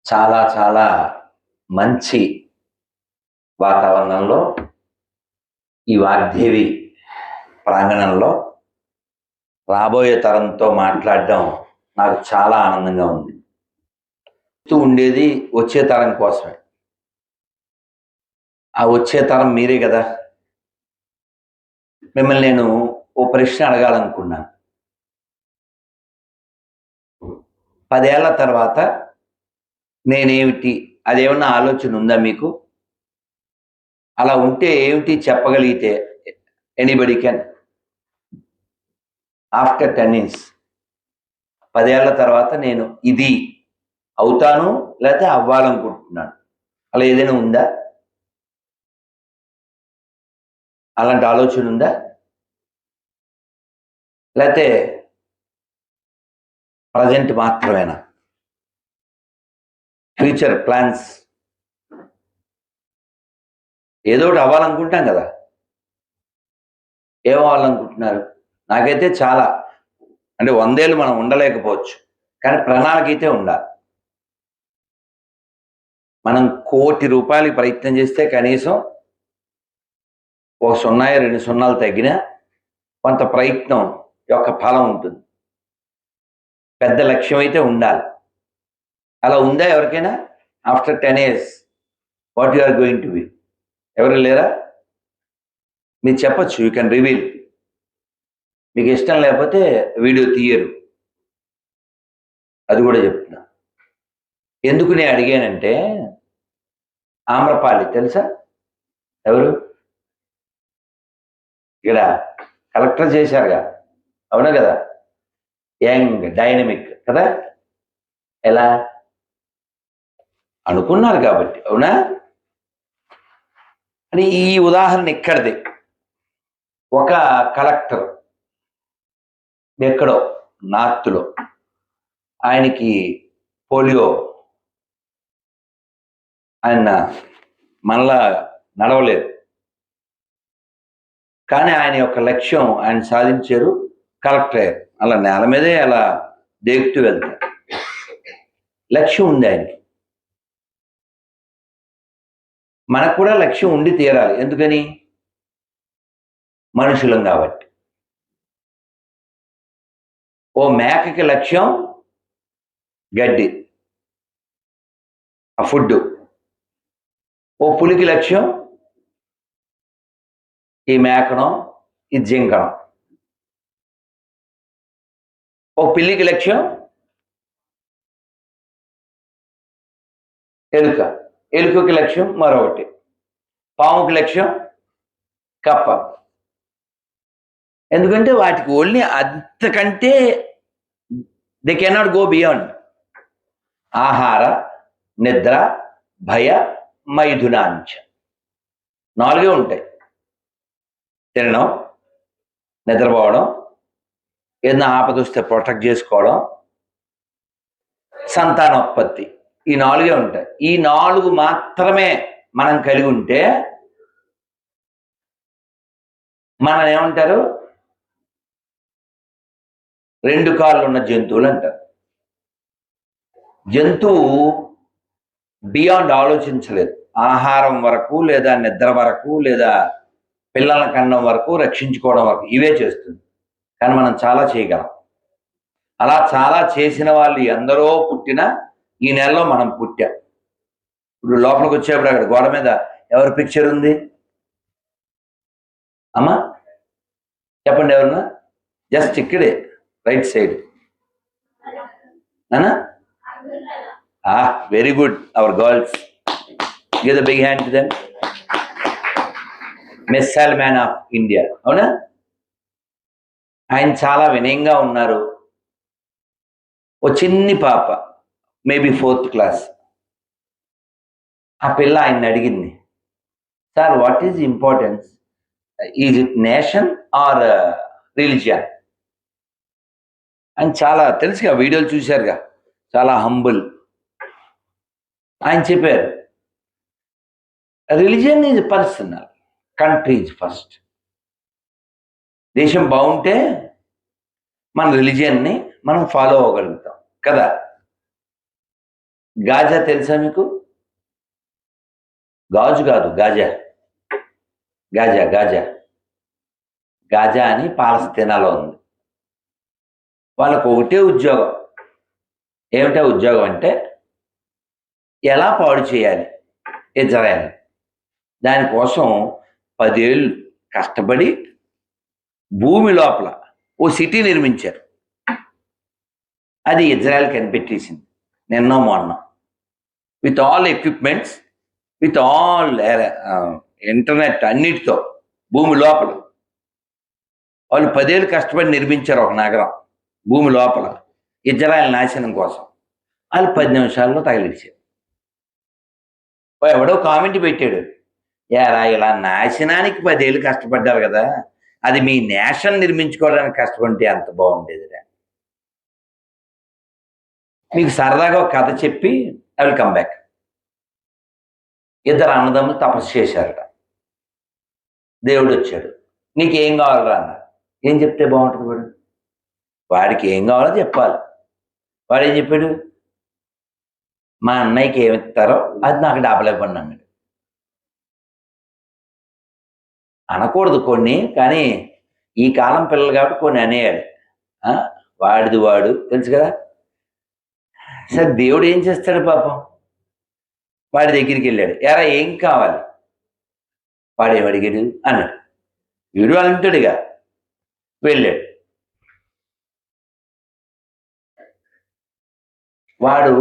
చాలా చాలా మంచి వాతావరణంలో ఈ వాగ్దేవి ప్రాంగణంలో రాబోయే తరంతో మాట్లాడడం నాకు చాలా ఆనందంగా ఉంది. ఉండేది వచ్చే తరం కోసమే. ఆ వచ్చే తరం మీరే కదా. మిమ్మల్ని నేను ఓ ప్రశ్న అడగాలనుకున్నాను. 10 ఏళ్ల తర్వాత నేనేమిటి, అదేమన్నా ఆలోచన ఉందా మీకు? అలా ఉంటే ఏమిటి చెప్పగలిగితే ఎనీబడి కెన్. ఆఫ్టర్ 10 years 10 ఏళ్ల తర్వాత నేను ఇది అవుతాను లేకపోతే అవ్వాలనుకుంటున్నాను, అలా ఏదైనా ఉందా? అలాంటి ఆలోచన ఉందా? లేకపోతే ప్రజెంట్ మాత్రమేనా? ఫ్యూచర్ ప్లాన్స్ ఏదో ఒకటి అవ్వాలనుకుంటాం కదా. ఏం అవ్వాలనుకుంటున్నారు? నాకైతే చాలా, అంటే 100 ఏళ్ళు మనం ఉండలేకపోవచ్చు, కానీ ప్రణాళిక అయితే ఉండాలి. మనం ₹1,00,00,000 ప్రయత్నం చేస్తే కనీసం ఒక 0 2 సున్నాలు తగ్గినా కొంత ప్రయత్నం యొక్క ఫలం ఉంటుంది. పెద్ద లక్ష్యం అయితే ఉండాలి. అలా ఉందా ఎవరికైనా? After 10 years what you are going to be? ఎవరు లేరా? మీరు చెప్పచ్చు, యూ కెన్ రివీల్. మీకు ఇష్టం లేకపోతే వీడియో తీయరు, అది కూడా చెప్తున్నా. ఎందుకు నేను అడిగానంటే, ఆమ్రపాలి తెలుసా? ఎవరు? ఇక్కడ కలెక్టర్ చేశారుగా, అవునా కదా? యంగ్ డైనమిక్ కదా. ఎలా అనుకున్నారు కాబట్టి, అవునా? అని ఈ ఉదాహరణ ఇక్కడిది. ఒక కలెక్టర్ ఎక్కడో నార్త్లో, ఆయనకి పోలియో, ఆయన మనలా నడవలేదు, కానీ ఆయన యొక్క లక్ష్యం ఆయన సాధించారు, కలెక్టర్ అయ్యారు. అలా నేల మీదే అలా దేగుతూ వెళ్తారు. లక్ష్యం ఉంది ఆయనకి. మనకు కూడా లక్ష్యం ఉండి తీరాలి. ఎందుకని? మనుషులం కాబట్టి. ఓ మేకకి లక్ష్యం గడ్డి, ఆ ఫుడ్. ఓ పులికి లక్ష్యం ఈ మేకనం, ఈ జింకనం. ఓ పిల్లికి లక్ష్యం ఎలుక, ఎలుకకి లక్ష్యం మరొకటి, పాముకి లక్ష్యం కప్ప. ఎందుకంటే వాటికి ఓన్లీ అంతకంటే దే కెనాట్ గో బియాండ్. ఆహార, నిద్ర, భయ, మైథునాంచ, 4 ఉంటాయి. తినడం, నిద్రపోవడం, ఏదైనా ఆపద వస్తే ప్రొటెక్ట్ చేసుకోవడం, సంతానోత్పత్తి, ఈ 4 ఉంటాయి. ఈ 4 మాత్రమే మనం కలిగి ఉంటే మనం ఏమంటారు? 2 కాళ్ళు ఉన్న జంతువులు అంటారు. జంతువు బియాండ్ ఆలోచించలేదు. ఆహారం వరకు, లేదా నిద్ర వరకు, లేదా పిల్లల కన్నం వరకు, రక్షించుకోవడం వరకు ఇవే చేస్తుంది. కానీ మనం చాలా చేయగలం. అలా చాలా చేసిన వాళ్ళు ఎందరో పుట్టినా ఈ నెలలో మనం పుట్టాం. ఇప్పుడు లోపలికి వచ్చేప్పుడు అక్కడ గోడ మీద ఎవరి పిక్చర్ ఉంది అమ్మా? చెప్పండి ఎవరన్నా. జస్ట్ ఇక్కడే right side. Very good, our girls. Give the big hand to them. Miss Salman of India, అవునా? ఆయన చాలా వినయంగా ఉన్నారు. ఓ చిన్ని పాప, మేబీ 4th క్లాస్, ఆ పిల్ల ఆయన్ని అడిగింది, sir what is importance, is it nation are religion? ఆయన చాలా తెలుసుగా, వీడియోలు చూశారుగా, చాలా హంబుల్. ఆయన చెప్పారు, religion is personal, country is first. దేశం బాగుంటే మన రిలీజియన్ని మనం ఫాలో అవ్వగలుగుతాం కదా. గాజా తెలుసా మీకు? గాజు కాదు, గాజా. గాజా గాజా గాజా అని పాలస్తీనాలో ఉంది. వాళ్ళకు ఒకటే ఉద్యోగం. ఏమిటా ఉద్యోగం అంటే ఎలా పాడు చేయాలి ఇజ్రాయెల్. దానికోసం 10 ఏళ్ళు కష్టపడి భూమి లోపల ఓ సిటీ నిర్మించారు. అది ఇజ్రాయెల్ కనిపెట్టేసింది నిన్నో మొన్న. With all equipments, with all internet అన్నిటితో భూమి లోపల వాళ్ళు 10 ఏళ్ళు కష్టపడి నిర్మించారు ఒక నగరం భూమి లోపల ఇజ్రాయెల్ నాశనం కోసం. వాళ్ళు 10 నిమిషాల్లో తగిలించారు. ఎవడో కామెంట్ పెట్టాడు, యారా ఇలా నాశనానికి 10 ఏళ్ళు కష్టపడ్డారు కదా, అది మీ నేషన్ నిర్మించుకోవడానికి కష్టపడితే ఎంత బాగుండేదిరా. మీకు సరదాగా ఒక కథ చెప్పి ఐ విల్ కమ్ బ్యాక్. ఇద్దరు అన్నదమ్ములు తపస్సు చేశారట. దేవుడు వచ్చాడు, నీకేం కావాలరా అన్నారు. ఏం చెప్తే బాగుంటుంది? వాడికి ఏం కావాలో చెప్పాలి. వాడు ఏం చెప్పాడు? మా అన్నయ్యకి ఏమిస్తారో అది నాకు డబ్బులు ఇవ్వండి అన్నాడు. అనకూడదు కొన్ని, కానీ ఈ కాలం పిల్లలు కాబట్టి కొన్ని అనేయాలి. వాడిది వాడు తెలుసు కదా. సరే దేవుడు ఏం చేస్తాడు పాపం, వాడి దగ్గరికి వెళ్ళాడు. ఎరా ఏం కావాలి? వాడు ఏమడిగాడు అన్నాడు. వీడు అంటాడుగా, వెళ్ళాడు. వాడు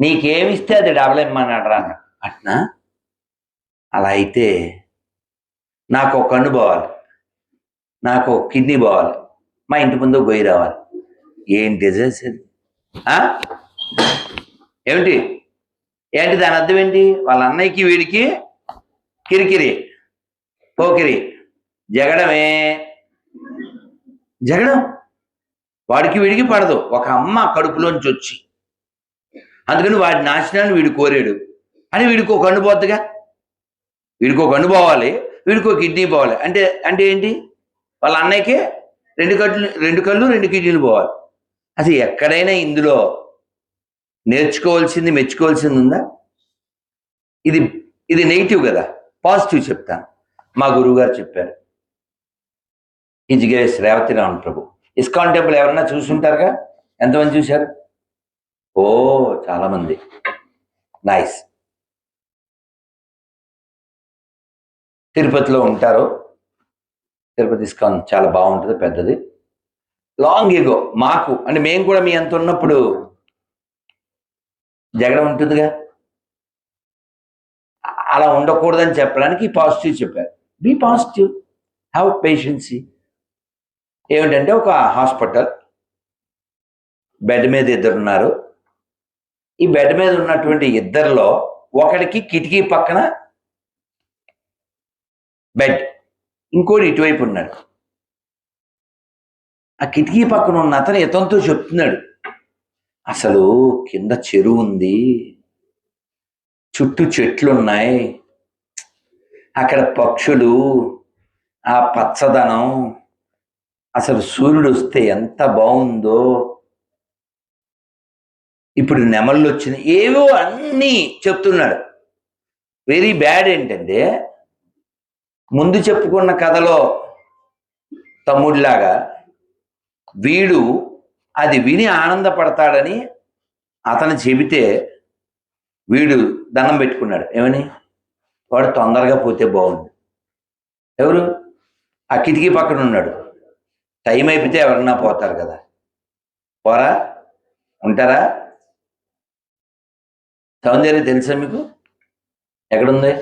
నీకేమిస్తే అది డబల్ ఇమ్మన్నాడు రా అన్నాడు. అట్నా? అలా అయితే నాకు ఒక కన్ను పోవాలి, నాకు ఒక కిడ్నీ పోవాలి, మా ఇంటి ముందు గొయ్యి రావాలి. ఏంటి చేసేది? ఏమిటి ఏంటి దాని అర్థం ఏంటి? వాళ్ళ అన్నయ్యకి వీడికి కిరికిరి పోకిరి జగడమే. జగడం వాడికి వీడికి పడదు. ఒక అమ్మ కడుపులోంచి వచ్చి, అందుకని వాడి నాశనాన్ని వీడు కోరాడు అని వీడికి ఒక కన్ను పోద్దిగా. వీడికి ఒక కన్ను పోవాలి, వీడికి ఒక కిడ్నీ పోవాలి. అంటే అంటే ఏంటి? వాళ్ళ అన్నయ్యకి 2 కళ్ళు 2 కిడ్నీలు పోవాలి. అసలు ఎక్కడైనా ఇందులో నేర్చుకోవాల్సింది మెచ్చుకోవాల్సింది ఉందా? ఇది నెగిటివ్ కదా. పాజిటివ్ చెప్తాను. మా గురువుగారు చెప్పారు, హిజ్గేష్ రేవతి రామన్ ప్రభు. ఇస్కాన్ టెంపుల్ ఎవరన్నా చూసుంటారుగా? ఎంతమంది చూశారు? ఓ చాలా మంది. నైస్. తిరుపతిలో ఉంటారు. తిరుపతి ఇస్కాన్ చాలా బాగుంటుంది, పెద్దది. లాంగ్ ఎగో మాకు అంటే మేము కూడా మీ అంత ఉన్నప్పుడు జగడం ఉంటుందిగా. అలా ఉండకూడదని చెప్పడానికి పాజిటివ్ చెప్పారు. Be positive, have patience. ఏమిటంటే ఒక హాస్పిటల్, బెడ్ మీద 2 ఉన్నారు. ఈ బెడ్ మీద ఉన్నటువంటి 2లో ఒకడికి కిటికీ పక్కన బెడ్, ఇంకోటి ఇటువైపు ఉన్నాడు. ఆ కిటికీ పక్కన ఉన్న అతను ఇతనితో చెప్తున్నాడు, అసలు కింద చెరువు ఉంది, చుట్టూ చెట్లు ఉన్నాయి, అక్కడ పక్షులు, ఆ పచ్చదనం, అసలు సూర్యుడు వస్తే ఎంత బాగుందో, ఇప్పుడు నెమళ్ళు వచ్చినాయి, ఏవో అన్నీ చెప్తున్నాడు. వెరీ బ్యాడ్ ఏంటంటే ముందు చెప్పుకున్న కథలో తమ్ముడిలాగా వీడు అది విని ఆనందపడతాడని అతను చెబితే వీడు దండం పెట్టుకున్నాడు. ఏమని? వాడు తొందరగా పోతే బాగుంది. ఎవరు? ఆ కిటికీ పక్కన ఉన్నాడు. టైం అయిపోతే ఎవరన్నా పోతారు కదా, పోరా ఉంటారా? సౌందర్యం తెలుసా మీకు? ఎక్కడుంది?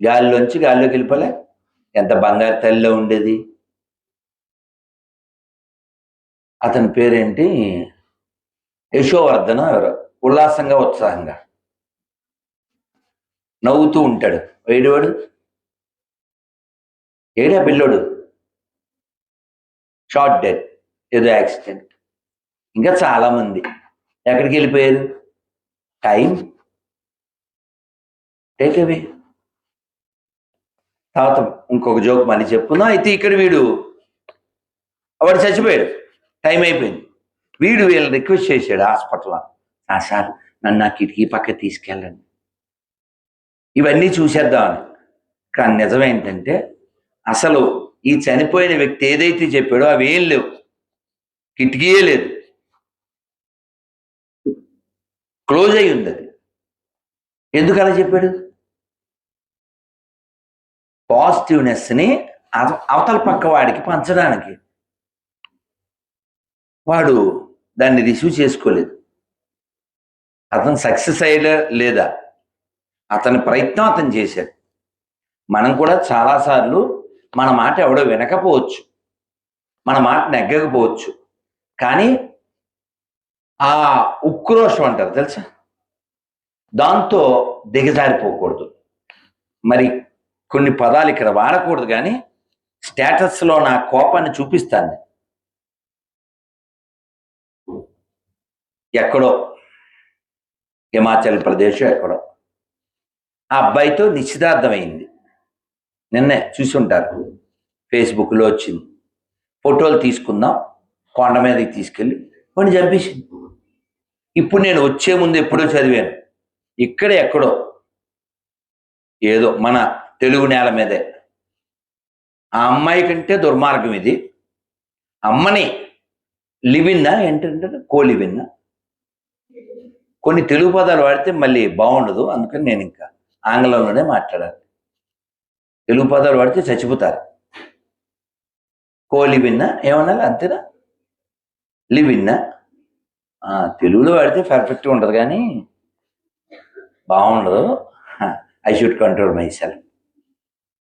గాల్లోకి వెళ్ళిపోలే. ఎంత బంగారు తల్లిలో ఉండేది. అతని పేరేంటి? యశోవర్ధన ఎవరు. ఉల్లాసంగా ఉత్సాహంగా నవ్వుతూ ఉంటాడు. వేడివాడు ఏడా పిల్లోడు? షార్ట్ డెత్, ఏదో యాక్సిడెంట్. ఇంకా చాలా మంది ఎక్కడికి వెళ్ళిపోయారు? Time take away. తర్వాత ఇంకొక జోక్ మళ్ళీ చెప్పుకుందాం. అయితే ఇక్కడ వాడు చచ్చిపోయాడు, టైం అయిపోయింది. వీడు వీళ్ళని రిక్వెస్ట్ చేశాడు హాస్పిటల్, సార్ నన్ను నా కిటికీ పక్క తీసుకెళ్ళండి, ఇవన్నీ చూసేద్దామని. కానీ నిజమేంటంటే అసలు ఈ చనిపోయిన వ్యక్తి ఏదైతే చెప్పాడో అవి ఏం లేవు, కిటికీయే లేదు, క్లోజ్ అయి ఉంది. అది ఎందుకు అలా చెప్పాడు? పాజిటివ్నెస్ని అవతల పక్క వాడికి పంచడానికి. వాడు దాన్ని రిసీవ్ చేసుకోలేదు. అతను సక్సెస్ అయ్యలే లేదా, అతని ప్రయత్నం అతను చేశాడు. మనం కూడా చాలాసార్లు మన మాట ఎవడో వినకపోవచ్చు, మన మాట నెగ్గకపోవచ్చు, కానీ ఆ ఉక్రోషం అంటారు తెలుసా, దాంతో దిగజారిపోకూడదు. మరి కొన్ని పదాలు ఇక్కడ వాడకూడదు, కానీ స్టేటస్లో నా కోపాన్ని చూపిస్తాను. ఎక్కడో హిమాచల్ ప్రదేశ్ ఎక్కడో ఆ అబ్బాయితో నిశ్చితార్థమైంది. నిన్నే చూసుంటారు, ఫేస్బుక్లో వచ్చింది. ఫోటోలు తీసుకుందాం, కొండ మీదకి తీసుకెళ్ళి కొన్ని చంపేసింది. ఇప్పుడు నేను వచ్చే ముందు ఎప్పుడో చదివాను, ఇక్కడ ఎక్కడో ఏదో మన తెలుగు నేల మీదే ఆ అమ్మాయి కంటే దుర్మార్గం ఇది. అమ్మని లివిన్నా ఏంటంటే కోలివిన్నా, కొన్ని తెలుగు పదాలు వాడితే మళ్ళీ బాగుండదు, అందుకని నేను ఇంకా ఆంగ్లంలోనే మాట్లాడాలి. తెలుగు పదాలు వాడితే చచ్చిపోతారు. కోలివిన్నా ఏమన్నా అంతేనా, లివిన్నా తెలుగులో వాడితే పర్ఫెక్ట్గా ఉంటుంది, కానీ బాగుండదు. I should control my self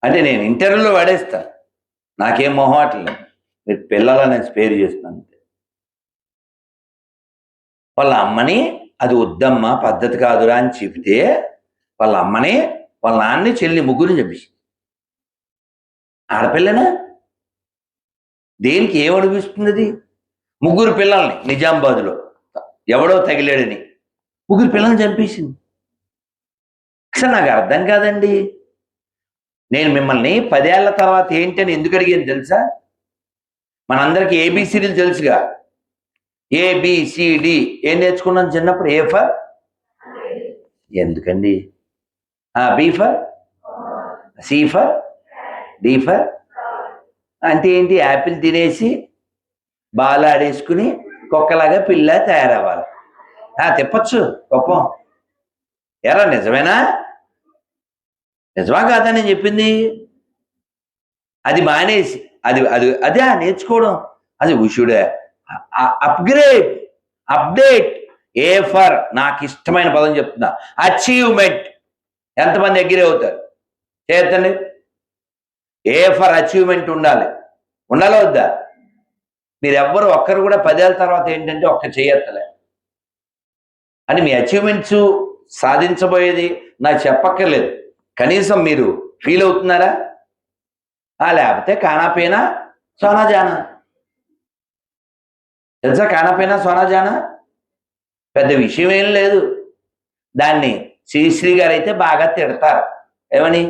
అంటే నేను ఇంటర్వ్యూలో వాడేస్తాను, నాకేం మొహమాటం లేదు. మీరు పిల్లల నేను స్పేర్ చేస్తున్నాను. వాళ్ళ అమ్మని అది వద్దమ్మా పద్ధతి కాదురా అని చెబితే వాళ్ళ అమ్మని వాళ్ళ నాన్నని చెల్లి ముగ్గురిని చెప్పేసి ఆడపిల్లనా దేనికి ఏమనిపిస్తుంది? అది ముగ్గురు పిల్లల్ని నిజామాబాద్లో ఎవడో తగిలాడని ముగ్గురు పిల్లల్ని చంపేసింది. అసలు నాకు అర్థం కాదండి. నేను మిమ్మల్ని 10 ఏళ్ల తర్వాత ఏంటి అని ఎందుకు అడిగాను తెలుసా? మనందరికీ ఏబిసిడీలు తెలుసుగా, ఏబిసిడి ఏం నేర్చుకున్నాను చిన్నప్పుడు? ఏ ఫర్ ఎందుకండి, B for, C for, D for అంటే ఏంటి? యాపిల్ తినేసి బాల్ ఆడేసుకుని కుక్కలాగా పిల్ల తయారవ్వాలి. తిప్పచ్చు గొప్పం. ఎరా నిజమేనా? నిజమా కాదా నేను చెప్పింది? అది మానేసి అది అది అదే నేర్చుకోవడం, అది ఉషుడే అప్గ్రేడ్ అప్డేట్. ఏ ఫర్ నాకు ఇష్టమైన పదం చెప్తున్నా, అచీవ్మెంట్. ఎంతమంది అగ్రి అవుతారు? చేతండి. ఏ ఫర్ అచీవ్మెంట్ ఉండాలి, ఉండాలా వద్దా? మీరు ఎవ్వరు ఒక్కరు కూడా 10 ఏళ్ళ తర్వాత ఏంటంటే ఒక్క చేయత్తలే అని మీ అచీవ్మెంట్స్ సాధించబోయేది నాకు చెప్పక్కర్లేదు. కనీసం మీరు ఫీల్ అవుతున్నారా? లేకపోతే కానాపైనా సోనా జానా తెలుసా? కానాపైనా సోనా జానా పెద్ద విషయం ఏం లేదు. దాన్ని శ్రీశ్రీ గారు అయితే బాగా తిడతారు. ఏమని?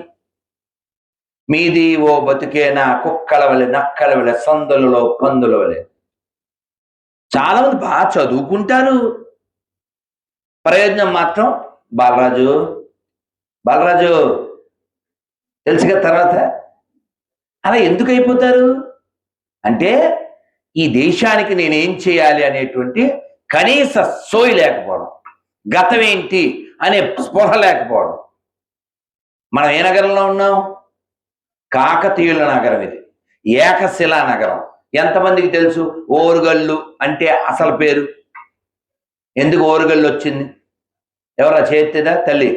మీది ఓ బతుకేనా కుక్కల వలె నక్కల వలె సందులలో పందుల వలె. చాలా మంది బాగా చదువుకుంటారు, ప్రయోజనం మాత్రం బాలరాజు బాలరాజు తెలుసుగా తర్వాత. అలా ఎందుకు అయిపోతారు అంటే ఈ దేశానికి నేనేం చేయాలి అనేటువంటి కనీస సోయి లేకపోవడం, గతం ఏంటి అనే స్పృహ లేకపోవడం. మనం ఏ నగరంలో ఉన్నాం? కాకతీయుల నగరం ఇది, ఏకశిలా నగరం. ఎంతమందికి తెలుసు ఓరుగల్లు అంటే అసలు పేరు? ఎందుకు ఓరుగల్లు వచ్చింది? ఎవరా చేయెత్తేదా? తల్లి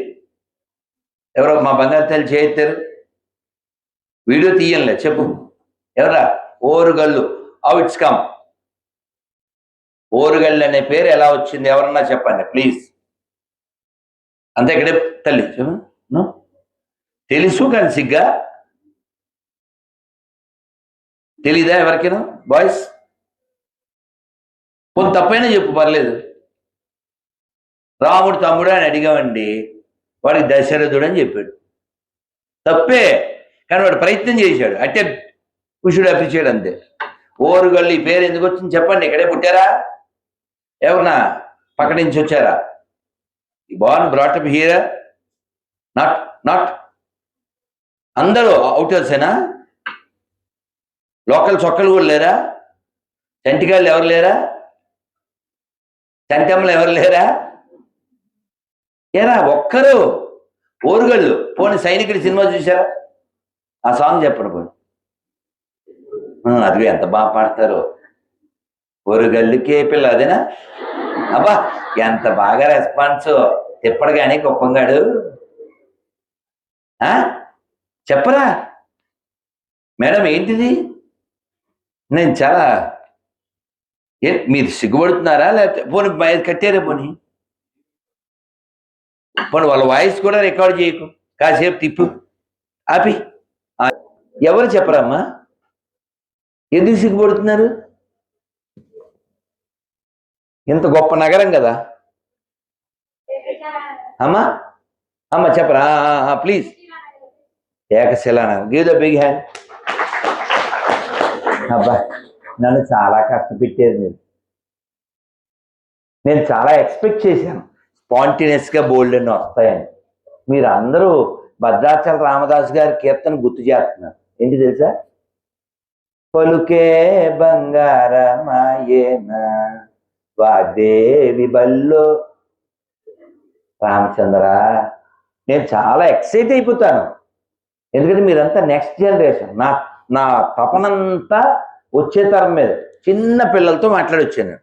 ఎవరో మా బంగారు తల్లి చేయెత్తారు. వీడియో తీయంలే, చెప్పు ఎవరా? Orugallu, how it's come? Orugallu అనే పేరు ఎలా వచ్చింది ఎవరన్నా చెప్పండి ప్లీజ్. అంతే ఇక్కడే తల్లి చెప్పు. తెలుసు కానీ సిగ్గా తెలీదా ఎవరికైనా? బాయ్స్ కొంత తప్పైనా చెప్పు, పర్లేదు. రాముడు తమ్ముడు అని అడిగామండి, వాడికి దశరథుడు అని చెప్పాడు. తప్పే, కానీ వాడు ప్రయత్నం చేశాడు. అంటే వి షుడ్ అప్రిషియేట్ అంతే. ఓరుగల్లు ఈ పేరు ఎందుకు వచ్చింది చెప్పండి. ఇక్కడే పుట్టారా? ఎవరన్నా పక్క నుంచి వచ్చారా? Born brought up here? Not not అందరూ అవుటర్సేనా? లోకల్ చొక్కలు కూడా లేరా? చంటిగాళ్ళు ఎవరు లేరా? చంటమ్మలు ఎవరు లేరా? ఏరా ఒక్కరు ఓరుగళ్ళు. పోనీ సైనికుడి సినిమా చూసారా? ఆ సాంగ్ చెప్పండి పోనీ. అది ఎంత బాగా పాడతారు. ఓరుగల్లుకే పిల్ల అదేనా? అబ్బా ఎంత బాగా రెస్పాన్స్. ఎప్పటి కానీ గొప్పంగాడు చెప్పరా మేడం? ఏంటిది? నేను చాలా మీరు సిగ్గుపడుతున్నారా? లేకపోతే పోనీ కట్టారే? పోనీ పోనీ వాళ్ళ వాయిస్ కూడా రికార్డ్ చేయకు, కాసేపు తిప్పు ఆపి. ఎవరు చెప్పరమ్మా? ఎందుకు సిగ్గుపడుతున్నారు? ఇంత గొప్ప నగరం కదా అమ్మా. అమ్మ చెప్పరా? ప్లీజ్. ఏకశిలాన గివ్ ద బిగ్ హ్యాండ్. అబ్బా నన్ను చాలా కష్టపెట్టారు మీరు. నేను చాలా ఎక్స్పెక్ట్ చేశాను స్పాంటేనియస్గా బోల్డ్ అని వస్తాయని. మీరు అందరూ భద్రాచల రామదాస్ గారి కీర్తన గుర్తు చేస్తున్నారు. ఏంటి తెలుసా? పలుకే బంగారమాయేన వాగ్దేవి బల్లో. రామచంద్ర, నేను చాలా ఎక్సైట్ అయిపోతాను. ఎందుకంటే మీరంతా నెక్స్ట్ జనరేషన్. నా తపనంతా వచ్చే తరం మీద చిన్న పిల్లలతో మాట్లాడొచ్చాను.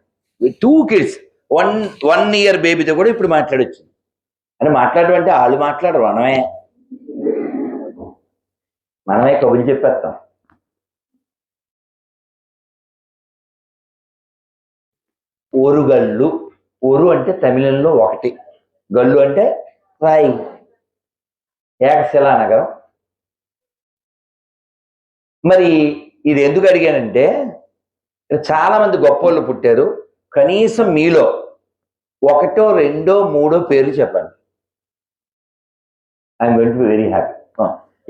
2 kids, 1 year బేబీతో కూడా ఇప్పుడు మాట్లాడొచ్చాను. అని మాట్లాడడం అంటే వాళ్ళు మాట్లాడరు, మనమే కబుర్లు చెప్పేస్తాం. ఓరుగల్లు. ఓరు అంటే తమిళంలో ఒకటి, గల్లు అంటే రాయి. ఏకశిలా నగరం. మరి ఇది ఎందుకు అడిగానంటే చాలా మంది గొప్పోళ్ళు పుట్టారు. కనీసం మీలో 1, 2, 3 పేర్లు చెప్పండి. I'm going to be very happy.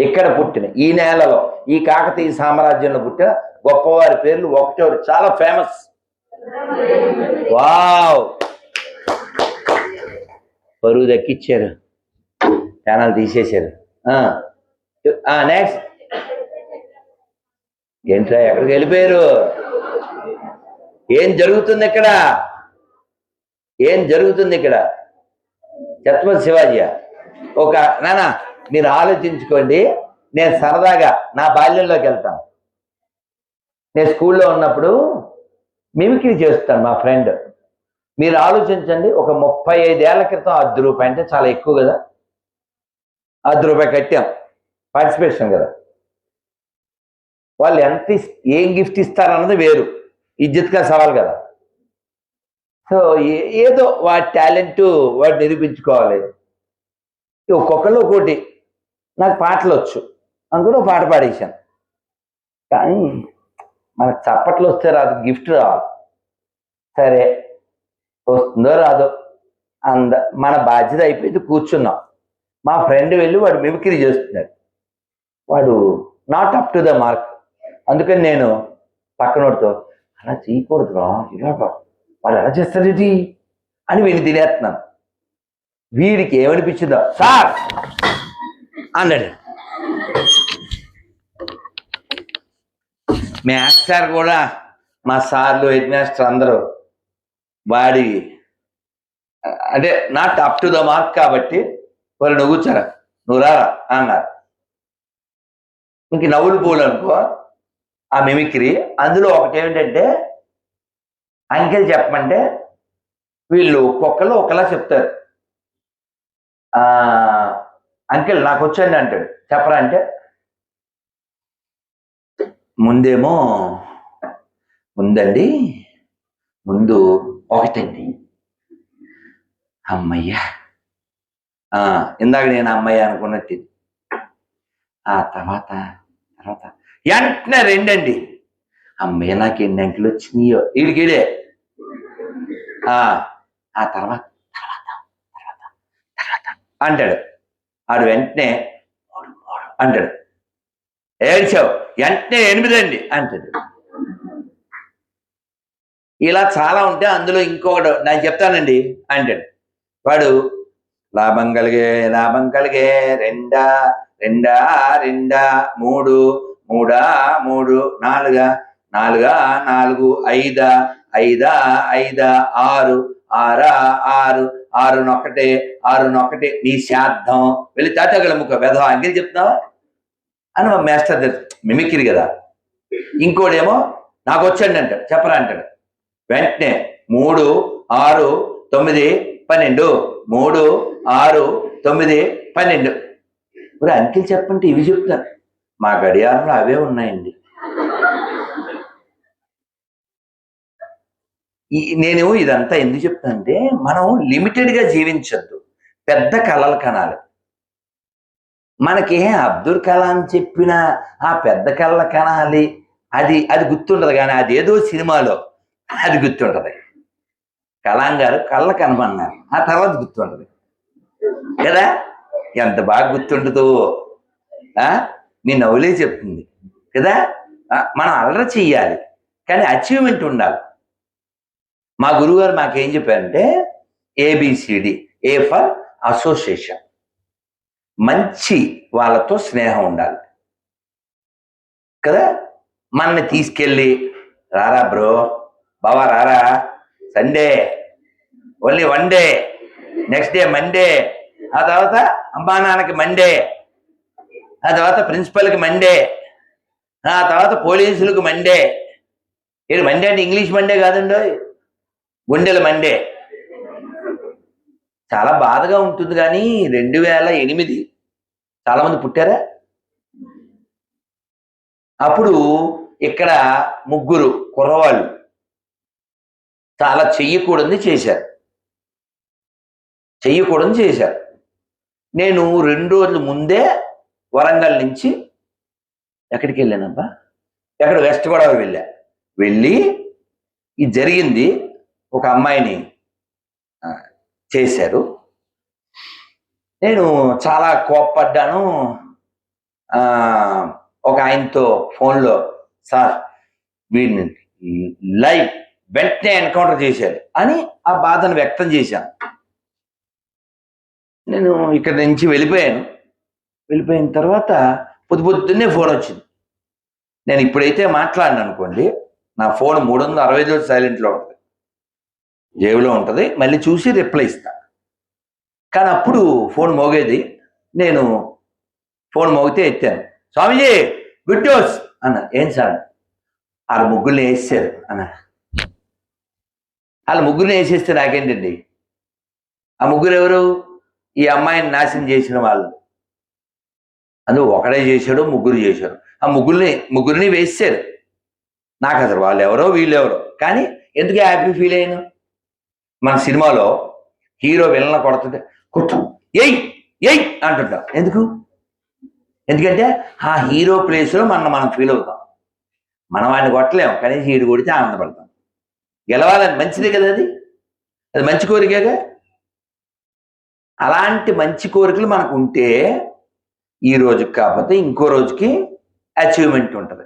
ఇక్కడ పుట్టిన ఈ నేలలో ఈ కాకతీయ సామ్రాజ్యంలో పుట్టిన గొప్పవారి పేర్లు 1, 2 చాలా ఫేమస్. వావ్, పరువు దక్కిచ్చారు, ఛానల్ తీసేశారు. నెక్స్ట్. ఏంట్రా ఎక్కడికి వెళ్ళిపోయారు? ఏం జరుగుతుంది ఇక్కడ? ఛత్రపతి శివాజీ. ఒక నాన్న మీరు ఆలోచించుకోండి. నేను సరదాగా నా బాల్యంలోకి వెళ్తాను. నేను స్కూల్లో ఉన్నప్పుడు మిమిక్రీ చేస్తాను మా ఫ్రెండ్. మీరు ఆలోచించండి, ఒక 35 ఏళ్ల క్రితం ₹10 అంటే చాలా ఎక్కువ కదా. ₹10 కట్టాం, పార్టిసిపేషన్ కదా. వాళ్ళు ఏం గిఫ్ట్ ఇస్తారన్నది వేరు, ఇజ్జత్గా సవాల్ కదా. సో ఏదో వాడి టాలెంట్ వాడు నిరూపించుకోవాలి. ఒక్కొక్కళ్ళు ఒకటి. నాకు పాటలు వచ్చు అందులో పాట పాడేశాను. కానీ మనకు చప్పట్లు వస్తే రాదు, గిఫ్ట్ రావాలి. సరే వస్తుందో రాదో మన బాధ్యత అయిపోయింది, కూర్చున్నాం. మా ఫ్రెండ్ వెళ్ళి వాడు మిమిక్రీ చేస్తున్నాడు. వాడు not up to the mark. అందుకని నేను పక్కనోడితో అలా చేయకూడదురా, ఇలా వాడు ఎలా చేస్తాడేటి అని వీడిని తినేస్తున్నాను. వీడికి ఏమనిపించిందో సార్ అన్నాడు. మాస్టర్ కూడా, మా సార్లు హెడ్ మాస్టర్ అందరూ వాడి అంటే not up to the mark కాబట్టి వాళ్ళు నువ్వు కూర్చోరా, నువ్వు రారా అన్నారు. ఇంక నవ్వులు పూలు అనుకో ఆ మిమిక్రీ. అందులో ఒకటి ఏమిటంటే అంకెల్ చెప్పమంటే వీళ్ళు ఒక్కొక్కరు ఒకలా చెప్తారు. అంకెల్ నాకు వచ్చండి అంటాడు. చెప్పరా అంటే ముందండి ముందు 1 అండి. అమ్మయ్యా, ఇందాక నేను అమ్మయ్య అనుకున్నట్టు. ఆ తర్వాత వెంటనే 2 అండి. అమ్మయ్య నాకు ఎన్ని అంకెలు వచ్చినాయో వీడికిడే. ఆ తర్వాత అంటాడు. ఆడు వెంటనే 3 అంటాడు. ఏడ్చావు, వెంటనే 8 అండి అంటాడు. ఇలా చాలా ఉంటే అందులో ఇంకొకటి నేను చెప్తానండి అంటాడు. వాడు లాభం కలిగే రెండా రెండా రెండా మూడు మూడా మూడు నాలుగా నాలుగా నాలుగు ఐదా ఐదా ఐదా ఆరు ఆరా ఆరు ఆరు నొక్కటే నీ శార్థం వెళ్ళి తాతగలముక వెధవ అంకెలు చెప్తున్నావా అని మా మాస్టర్ మిమిక్రీ కదా. ఇంకోడేమో నాకు వచ్చండి అంటాడు, చెప్పరా అంటాడు. వెంటనే 3 6 9 12 3 6 9 12 ఇప్పుడు అంకెలు చెప్పంటే ఇవి చెప్తాను. మా గడియారంలో అవే ఉన్నాయండి. నేను ఇదంతా ఎందుకు చెప్తానంటే మనం లిమిటెడ్గా జీవించద్దు, పెద్ద కళలు కనాలి. మనకి అబ్దుల్ కలాం చెప్పిన ఆ పెద్ద కళలు కనాలి అది గుర్తుండదు, కానీ అదేదో సినిమాలో అది గుర్తుంటది. కలాం గారు కళ్ళ కనమన్నారు, ఆ తర్వాత గుర్తుంటది కదా. ఎంత బాగా గుర్తుంటుందో నీ నవ్వులే చెప్తుంది కదా. మనం అల్లరి చెయ్యాలి, కానీ అచీవ్మెంట్ ఉండాలి. మా గురువుగారు మాకేం చెప్పారంటే ఏబిసిడి. ఏ ఫర్ అసోసియేషన్, మంచి వాళ్ళతో స్నేహం ఉండాలి కదా. మనని తీసుకెళ్ళి రారా బ్రో బావా రారా, Sunday only 1 day, next day Monday, ఆ తర్వాత అమ్మా నాన్నకి మండే, ఆ తర్వాత ప్రిన్సిపల్కి మండే, ఆ తర్వాత పోలీసులకు మండే. ఇది మండే అంటే ఇంగ్లీష్ మండే కాదండి, గుండెల మండే. చాలా బాధగా ఉంటుంది. కానీ 2008 చాలా మంది పుట్టారా. అప్పుడు ఇక్కడ 3 కుర్రవాళ్ళు చాలా చెయ్యకూడదు చేశారు. నేను 2 రోజుల ముందే వరంగల్ నుంచి ఎక్కడికి వెళ్ళానబ్బా, వెస్ట్ గోదావరి వెళ్ళి ఇది జరిగింది. ఒక అమ్మాయిని చేశారు. నేను చాలా కోప్పడ్డాను. ఒక ఆయనతో ఫోన్లో, సార్ వీడిని లైవ్ వెంటనే ఎన్కౌంటర్ చేశారు అని ఆ బాధను వ్యక్తం చేశాను. నేను ఇక్కడి నుంచి వెళ్ళిపోయిన తర్వాత పొద్దున్నే ఫోన్ వచ్చింది. నేను ఇప్పుడైతే మాట్లాడిన అనుకోండి, నా ఫోన్ 365 రోజులు సైలెంట్లో ఉంటుంది, జేబులో ఉంటుంది, మళ్ళీ చూసి రిప్లై ఇస్తా. కానీ అప్పుడు ఫోన్ మోగేది. నేను ఫోన్ మోగితే ఎత్తాను. స్వామిజీ గుడ్ న్యూస్ అన్న. ఏం సార్? 6 ముగ్గుల్ని వేసేసారు అన్న. వాళ్ళు ముగ్గురిని వేసేస్తే నాకేంటండి? ఆ ముగ్గురు ఎవరు? ఈ అమ్మాయిని నాశనం చేసిన వాళ్ళు. అందులో ఒకడే చేశాడు, ముగ్గురు చేశారు. ఆ ముగ్గురిని వేసారు. నాకు అసలు వాళ్ళు ఎవరో వీళ్ళెవరో, కానీ ఎందుకు హ్యాపీ ఫీల్ అయ్యాను? మన సినిమాలో హీరో విలన్ కొడుతుంటే కొట్టు ఎయ్ అంటుంటాం. ఎందుకంటే ఆ హీరో ప్లేస్లో మనం ఫీల్ అవుతాం. మనం ఆయన కొట్టలేము, కానీ హీరో కొడితే ఆనందపడతాం. గెలవాలని మంచిదే కదా, అది మంచి కోరికగా. అలాంటి మంచి కోరికలు మనకు ఉంటే ఈ రోజుకి కాకపోతే ఇంకో రోజుకి అచీవ్మెంట్ ఉంటుంది.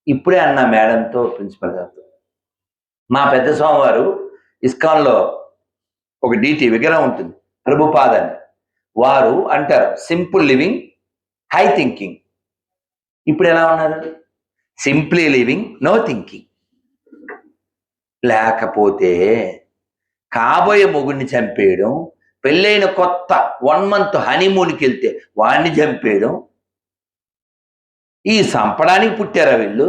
ఇప్పుడే అన్న మేడంతో, ప్రిన్సిపల్ గారితో, మా పెద్ద స్వామివారు ఇస్కాన్లో ఒక డిటి విగ్రహం ఉంటుంది, ప్రభుపాద అని. వారు అంటారు సింపుల్ లివింగ్, హై థింకింగ్. ఇప్పుడు ఎలా ఉన్నారు? Simply living, no thinking. లేకపోతే కాబోయే మొగుడిని చంపేయడం, పెళ్ళైన కొత్త 1 month హనీమూన్కి వెళ్తే వాడిని చంపేయడం. ఈ చంపడానికి పుట్టారా వీళ్ళు?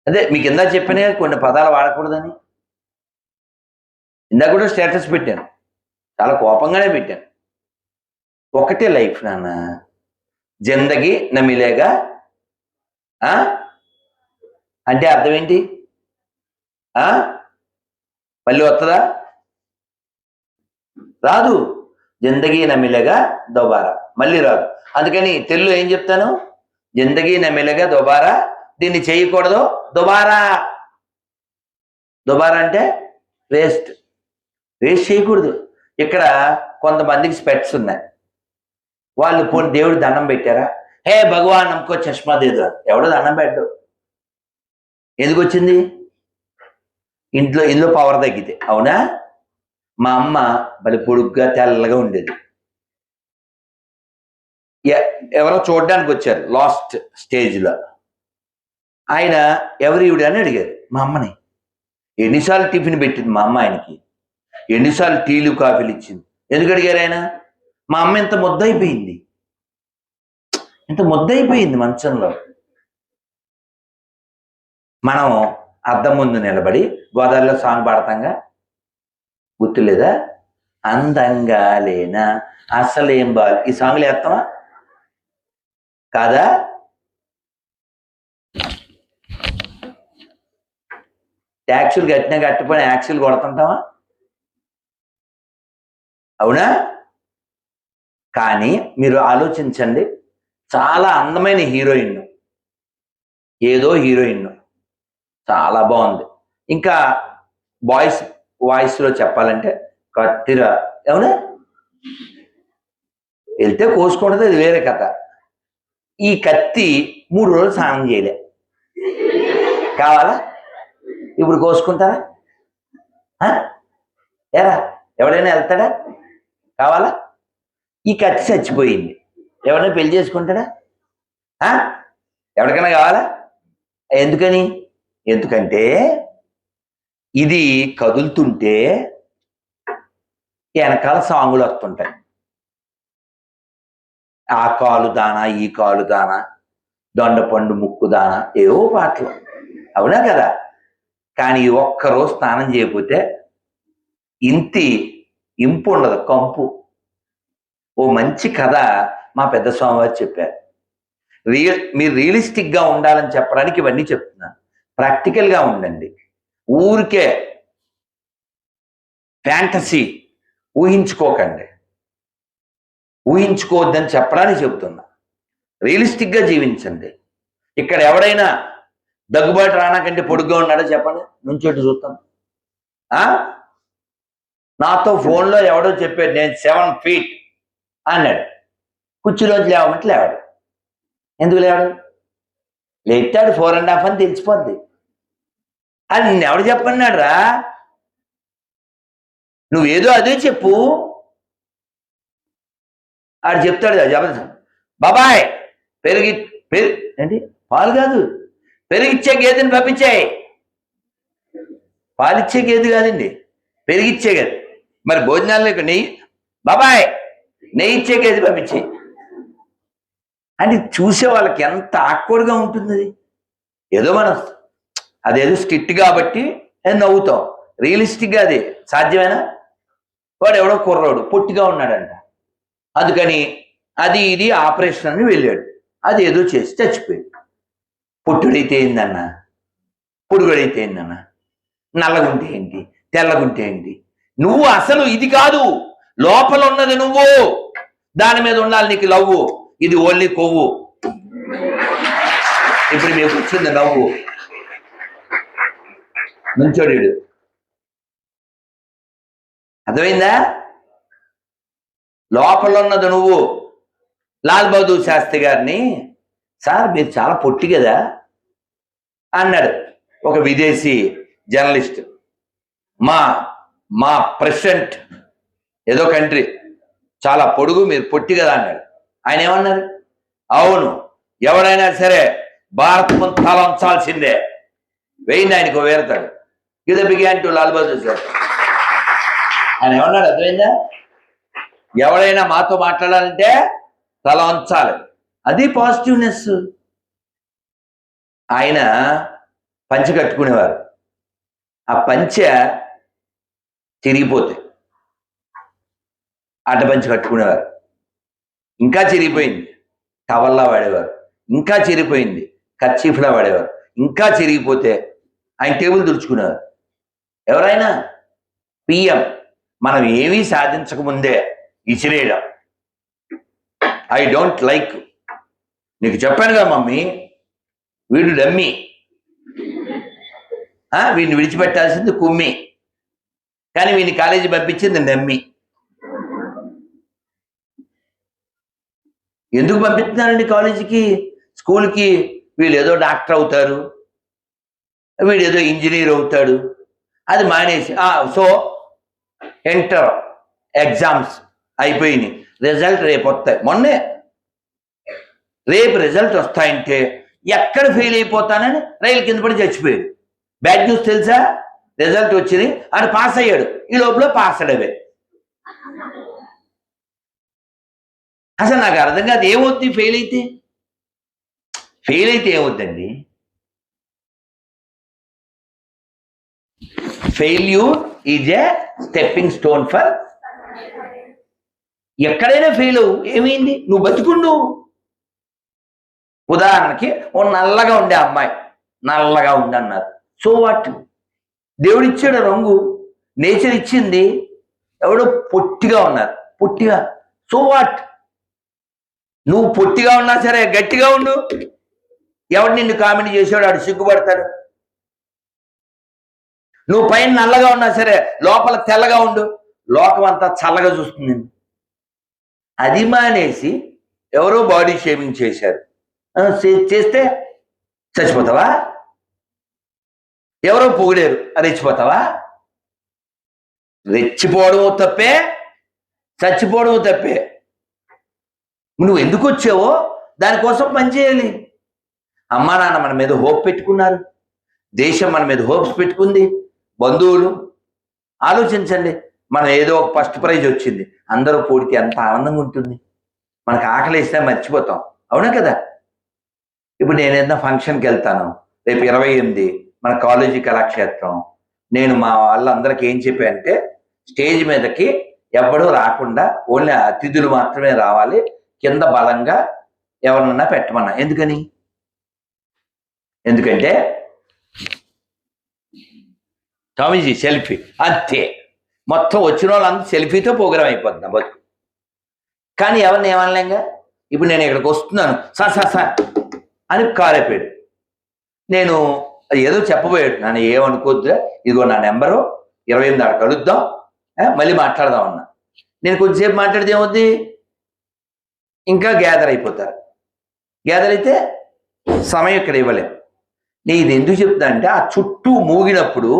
అదే మీకు ఇందాక చెప్పిన కొన్ని పదాలు వాడకూడదని. ఇందాక కూడా స్టేటస్ పెట్టాను, చాలా కోపంగానే పెట్టాను. ఒకటే లైఫ్ నాన్న, జిందగీ నమిలేగా అంటే అర్థం ఏంటి? మళ్ళీ వస్తుందా? రాదు. జిందగీ నమిలేగా దోబారా, మళ్ళీ రాదు. అందుకని తెలుగులో ఏం చెప్తాను? జిందగీ నమిలేగా దోబారా, దీన్ని చేయకూడదు దుబారా. అంటే వేస్ట్ చేయకూడదు. ఇక్కడ కొంతమందికి స్పెట్స్ ఉన్నాయి. వాళ్ళు పోనీ దేవుడు దండం పెట్టారా, హే భగవాన్ నమ్మకో చష్మా దేదు, ఎవడో దండం పెట్టు. ఎందుకు వచ్చింది? ఇంట్లో పవర్ తగ్గితే. అవునా? మా అమ్మ బలి పొడుగ్గా తెల్లగా ఉండేది. ఎవరో చూడడానికి వచ్చారు లాస్ట్ స్టేజ్లో. ఆయన ఎవరు ఈవిడ అని అడిగారు మా అమ్మని. ఎన్నిసార్లు టిఫిన్ పెట్టింది మా అమ్మ ఆయనకి, ఎన్నిసార్లు టీలు కాఫీలు ఇచ్చింది. ఎందుకు అడిగారు ఆయన? మా అమ్మ ఇంత ముద్దయిపోయింది, ఇంత ముద్దయిపోయింది మంచంలో. మనం అద్దం ముందు నిలబడి గోదావరిలో సాంగ్ పాడతాంగా, గుర్తులేదా? అందంగా లేనా అసలేం బాల్, ఈ సాంగ్లు వేస్తామా కాదా? ట్యాక్సులు కట్టినా కట్టిపోయిన యాక్సులు కొడుతుంటామా? అవునా? కానీ మీరు ఆలోచించండి, చాలా అందమైన హీరోయిన్, ఏదో హీరోయిన్ చాలా బాగుంది. ఇంకా బాయ్స్ వాయిస్లో చెప్పాలంటే కత్తిరా. అవునా? వెళ్తే కోసుకుంటుంది, అది వేరే కథ. ఈ కత్తి 3 రోజులు స్నానం చేయలే, కావాలా? ఇప్పుడు కోసుకుంటారా? ఎరా ఎవడైనా వెళ్తాడా? కావాలా? ఈ కత్తి చచ్చిపోయింది, ఎవరైనా పెళ్లి చేసుకుంటాడా? ఎవరికైనా కావాలా? ఎందుకంటే ఇది కదులుతుంటే వెనకాల సాంగులు వస్తుంటాయి. ఆ కాలు దానా, ఈ కాలు దానా, దొండపండు ముక్కు దానా, ఏవో పాటలు. అవునా కదా? కానీ ఒక్కరోజు స్నానం చేయకపోతే ఇంపు ఉండదు, కంపు. ఓ మంచి కథ మా పెద్ద స్వామివారు చెప్పారు. మీరు రియలిస్టిక్గా ఉండాలని చెప్పడానికి ఇవన్నీ చెప్తున్నాను. ప్రాక్టికల్గా ఉండండి. ఊరికే ఫ్యాంటసీ ఊహించుకోకండి, ఊహించుకోవద్దని చెప్పడానికి చెప్తున్నా. రియలిస్టిక్గా జీవించండి. ఇక్కడ ఎవడైనా దగ్గుబాటు రానా కంటే పొడుగ్గా ఉన్నాడో చెప్పండి, నుంచోటి చూస్తాం. నాతో ఫోన్లో ఎవడో చెప్పాడు నేను 7 feet అన్నాడు. కుర్చీలోంచి లేవమంటే లేవాడు. ఎందుకు లేవాడు? లేచాడు 4.5 అని తెలిసిపోద్ది. అది నిన్నెవడు చెప్పన్నాడు రా? నువ్వేదో అదే చెప్పు. ఆడు చెప్తాడు కదా, జబర్దస్త్ బాబాయ్ ఏంటి పాలు కాదు, పెరిగిచ్చే గేదెని పంపించాయి. పాలిచ్చే గేదె కాదండి, పెరిగిచ్చే గేదె. మరి భోజనాలు నెయ్యి, బాబాయ్ నెయ్యి ఇచ్చే గేదె పంపించాయి అంటే చూసే వాళ్ళకి ఎంత ఆక్వర్డ్గా ఉంటుంది. ఏదో మనం అదేదో స్కిట్ కాబట్టి నవ్వుతాం. రియలిస్టిక్గా అది సాధ్యమేనా? వాడు ఎవడో కుర్రోడు పొట్టిగా ఉన్నాడంట, అందుకని అది ఇది ఆపరేషన్ అని వెళ్ళాడు. అది ఏదో చేసి చచ్చిపోయాడు. పొట్టుడైతే ఏందన్నా, పొడుగుడైతే ఏందన్నా, నల్లగుంటే ఏంటి, తెల్లగుంటే ఏంటి? నువ్వు అసలు ఇది కాదు, లోపల ఉన్నది నువ్వు. దాని మీద ఉండాలి నీకు లవ్వు. ఇది ఓన్లీ కొవ్వు. ఇప్పుడు మీకు వచ్చింది నవ్వు. నుంచోడు, అర్థమైందా? లోపల ఉన్నది నువ్వు. లాల్ బహదూర్ శాస్త్రి గారిని, సార్ మీరు చాలా పొట్టి కదా అన్నాడు ఒక విదేశీ జర్నలిస్ట్. మా ప్రెసిడెంట్ ఏదో కంట్రీ చాలా పొడుగు, మీరు పొట్టి కదా అన్నాడు. ఆయన ఏమన్నారు? అవును, ఎవరైనా సరే భారతం తల ఉంచాల్సిందే. వెయ్యింది ఆయనకు వేరుతాడు. ఇది బిగాన్ టు లాల్ బహదూర్ శాస్త్రి. ఆయన ఏమన్నాడు అర్థమైందా? ఎవరైనా మాతో మాట్లాడాలంటే తల ఉంచాలి, అది పాజిటివ్నెస్. ఆయన పంచె కట్టుకునేవారు, ఆ పంచె చిరిగిపోతే అడ్డపంచె కట్టుకునేవారు, ఇంకా చిరిగిపోయింది టవల్లా వాడేవారు, ఇంకా చిరిగిపోయింది కర్చీఫ్లా వాడేవారు, ఇంకా చిరిగిపోతే ఆయన టేబుల్ తుడుచుకునేవారు. ఎవరైనా పిఎం మనం ఏమీ సాధించకముందే ఇసిరేయడం. ఐ డోంట్ లైక్, నీకు చెప్పాను కదా మమ్మీ, వీడు డమ్మి, వీడిని విడిచిపెట్టాల్సింది కుమ్మి, కానీ వీడిని కాలేజీ పంపించింది నమ్మి. ఎందుకు పంపిస్తున్నారండి కాలేజీకి, స్కూల్కి? వీళ్ళు ఏదో డాక్టర్ అవుతారు, వీడు ఏదో ఇంజనీర్ అవుతాడు, అది మానేసి సో ఇంటర్ ఎగ్జామ్స్ అయిపోయినాయి, రిజల్ట్ రేపు వస్తాయి. మొన్నే రేపు రిజల్ట్ వస్తాయంటే ఎక్కడ ఫెయిల్ అయిపోతానని రైలు కింద పడి చచ్చిపోయాడు. బ్యాడ్ న్యూస్ తెలుసా? రిజల్ట్ వచ్చింది, ఆడు పాస్ అయ్యాడు, ఈ లోపల పాస్ అయ్యే. అసలు నాకు అర్థం కాదు, ఏమవుద్ది ఫెయిల్ అయితే? ఫెయిల్ అయితే ఏమవుద్దండి? Failure is a stepping stone for. ఎక్కడైనా ఫెయిల్ అవ్వు, ఏమైంది? నువ్వు బతుకుండు. ఉదాహరణకి ఓ నల్లగా ఉండే అమ్మాయి నల్లగా ఉంది అన్నారు, సో వాట్? దేవుడు ఇచ్చాడు రంగు, నేచర్ ఇచ్చింది. ఎవడో పొట్టిగా ఉన్నారు, పొట్టిగా, సో వాట్? నువ్వు పొట్టిగా ఉన్నా సరే గట్టిగా ఉండు. ఎవడు నిన్ను కామెంట్ చేసాడు, ఆడు సిగ్గుపడతాడు. నువ్వు పైన నల్లగా ఉన్నా సరే లోపల తెల్లగా ఉండు, లోకం అంతా చల్లగా చూస్తుంది. అది మానేసి ఎవరో బాడీ షేవింగ్ చేశారు, చేస్తే చచ్చిపోతావా? ఎవరో పొగిడారు, రెచ్చిపోతావా? రెచ్చిపోవడము తప్పే, చచ్చిపోవడము తప్పే. నువ్వు ఎందుకు వచ్చావో దానికోసం పనిచేయాలి. అమ్మా నాన్న మన మీద హోప్ పెట్టుకున్నారు, దేశం మన మీద హోప్స్ పెట్టుకుంది, బంధువులు. ఆలోచించండి, మనం ఏదో ఒక ఫస్ట్ ప్రైజ్ వచ్చింది, అందరూ పోడితే ఎంత ఆనందంగా ఉంటుంది. మనకు ఆకలి వేసినా మర్చిపోతాం, అవునా కదా? ఇప్పుడు నేను ఏదైనా ఫంక్షన్కి వెళ్తాను, రేపు 28 మన కాలేజీ కళాక్షేత్రం. నేను మా వాళ్ళందరికీ ఏం చెప్పానంటే, స్టేజ్ మీదకి ఎవ్వడూ రాకుండా ఓన్లీ అతిథులు మాత్రమే రావాలి, కింద బలంగా ఎవరినన్నా పెట్టమన్నా. ఎందుకంటే స్వామీజీ సెల్ఫీ అంతే, మొత్తం వచ్చిన వాళ్ళంతా సెల్ఫీతో ప్రోగ్రామ్ అయిపోతున్నా బతుకు. కానీ ఎవరిని ఏమనలేంగా. ఇప్పుడు నేను ఇక్కడికి వస్తున్నాను, సార్ అని కారేపాడు. నేను ఏదో చెప్పబోయాడు, నన్ను ఏమనుకోద్దురా, ఇదిగో నా నెంబరు, 28 కలుద్దాం, మళ్ళీ మాట్లాడదాం అన్నా. నేను కొంచెంసేపు మాట్లాడితే ఏమవుద్ది, ఇంకా గ్యాదర్ అయిపోతారు. గ్యాదర్ అయితే సమయం ఇక్కడ ఇవ్వలేం. నేను ఇది ఎందుకు చెప్తా అంటే, ఆ చుట్టూ మూగినప్పుడు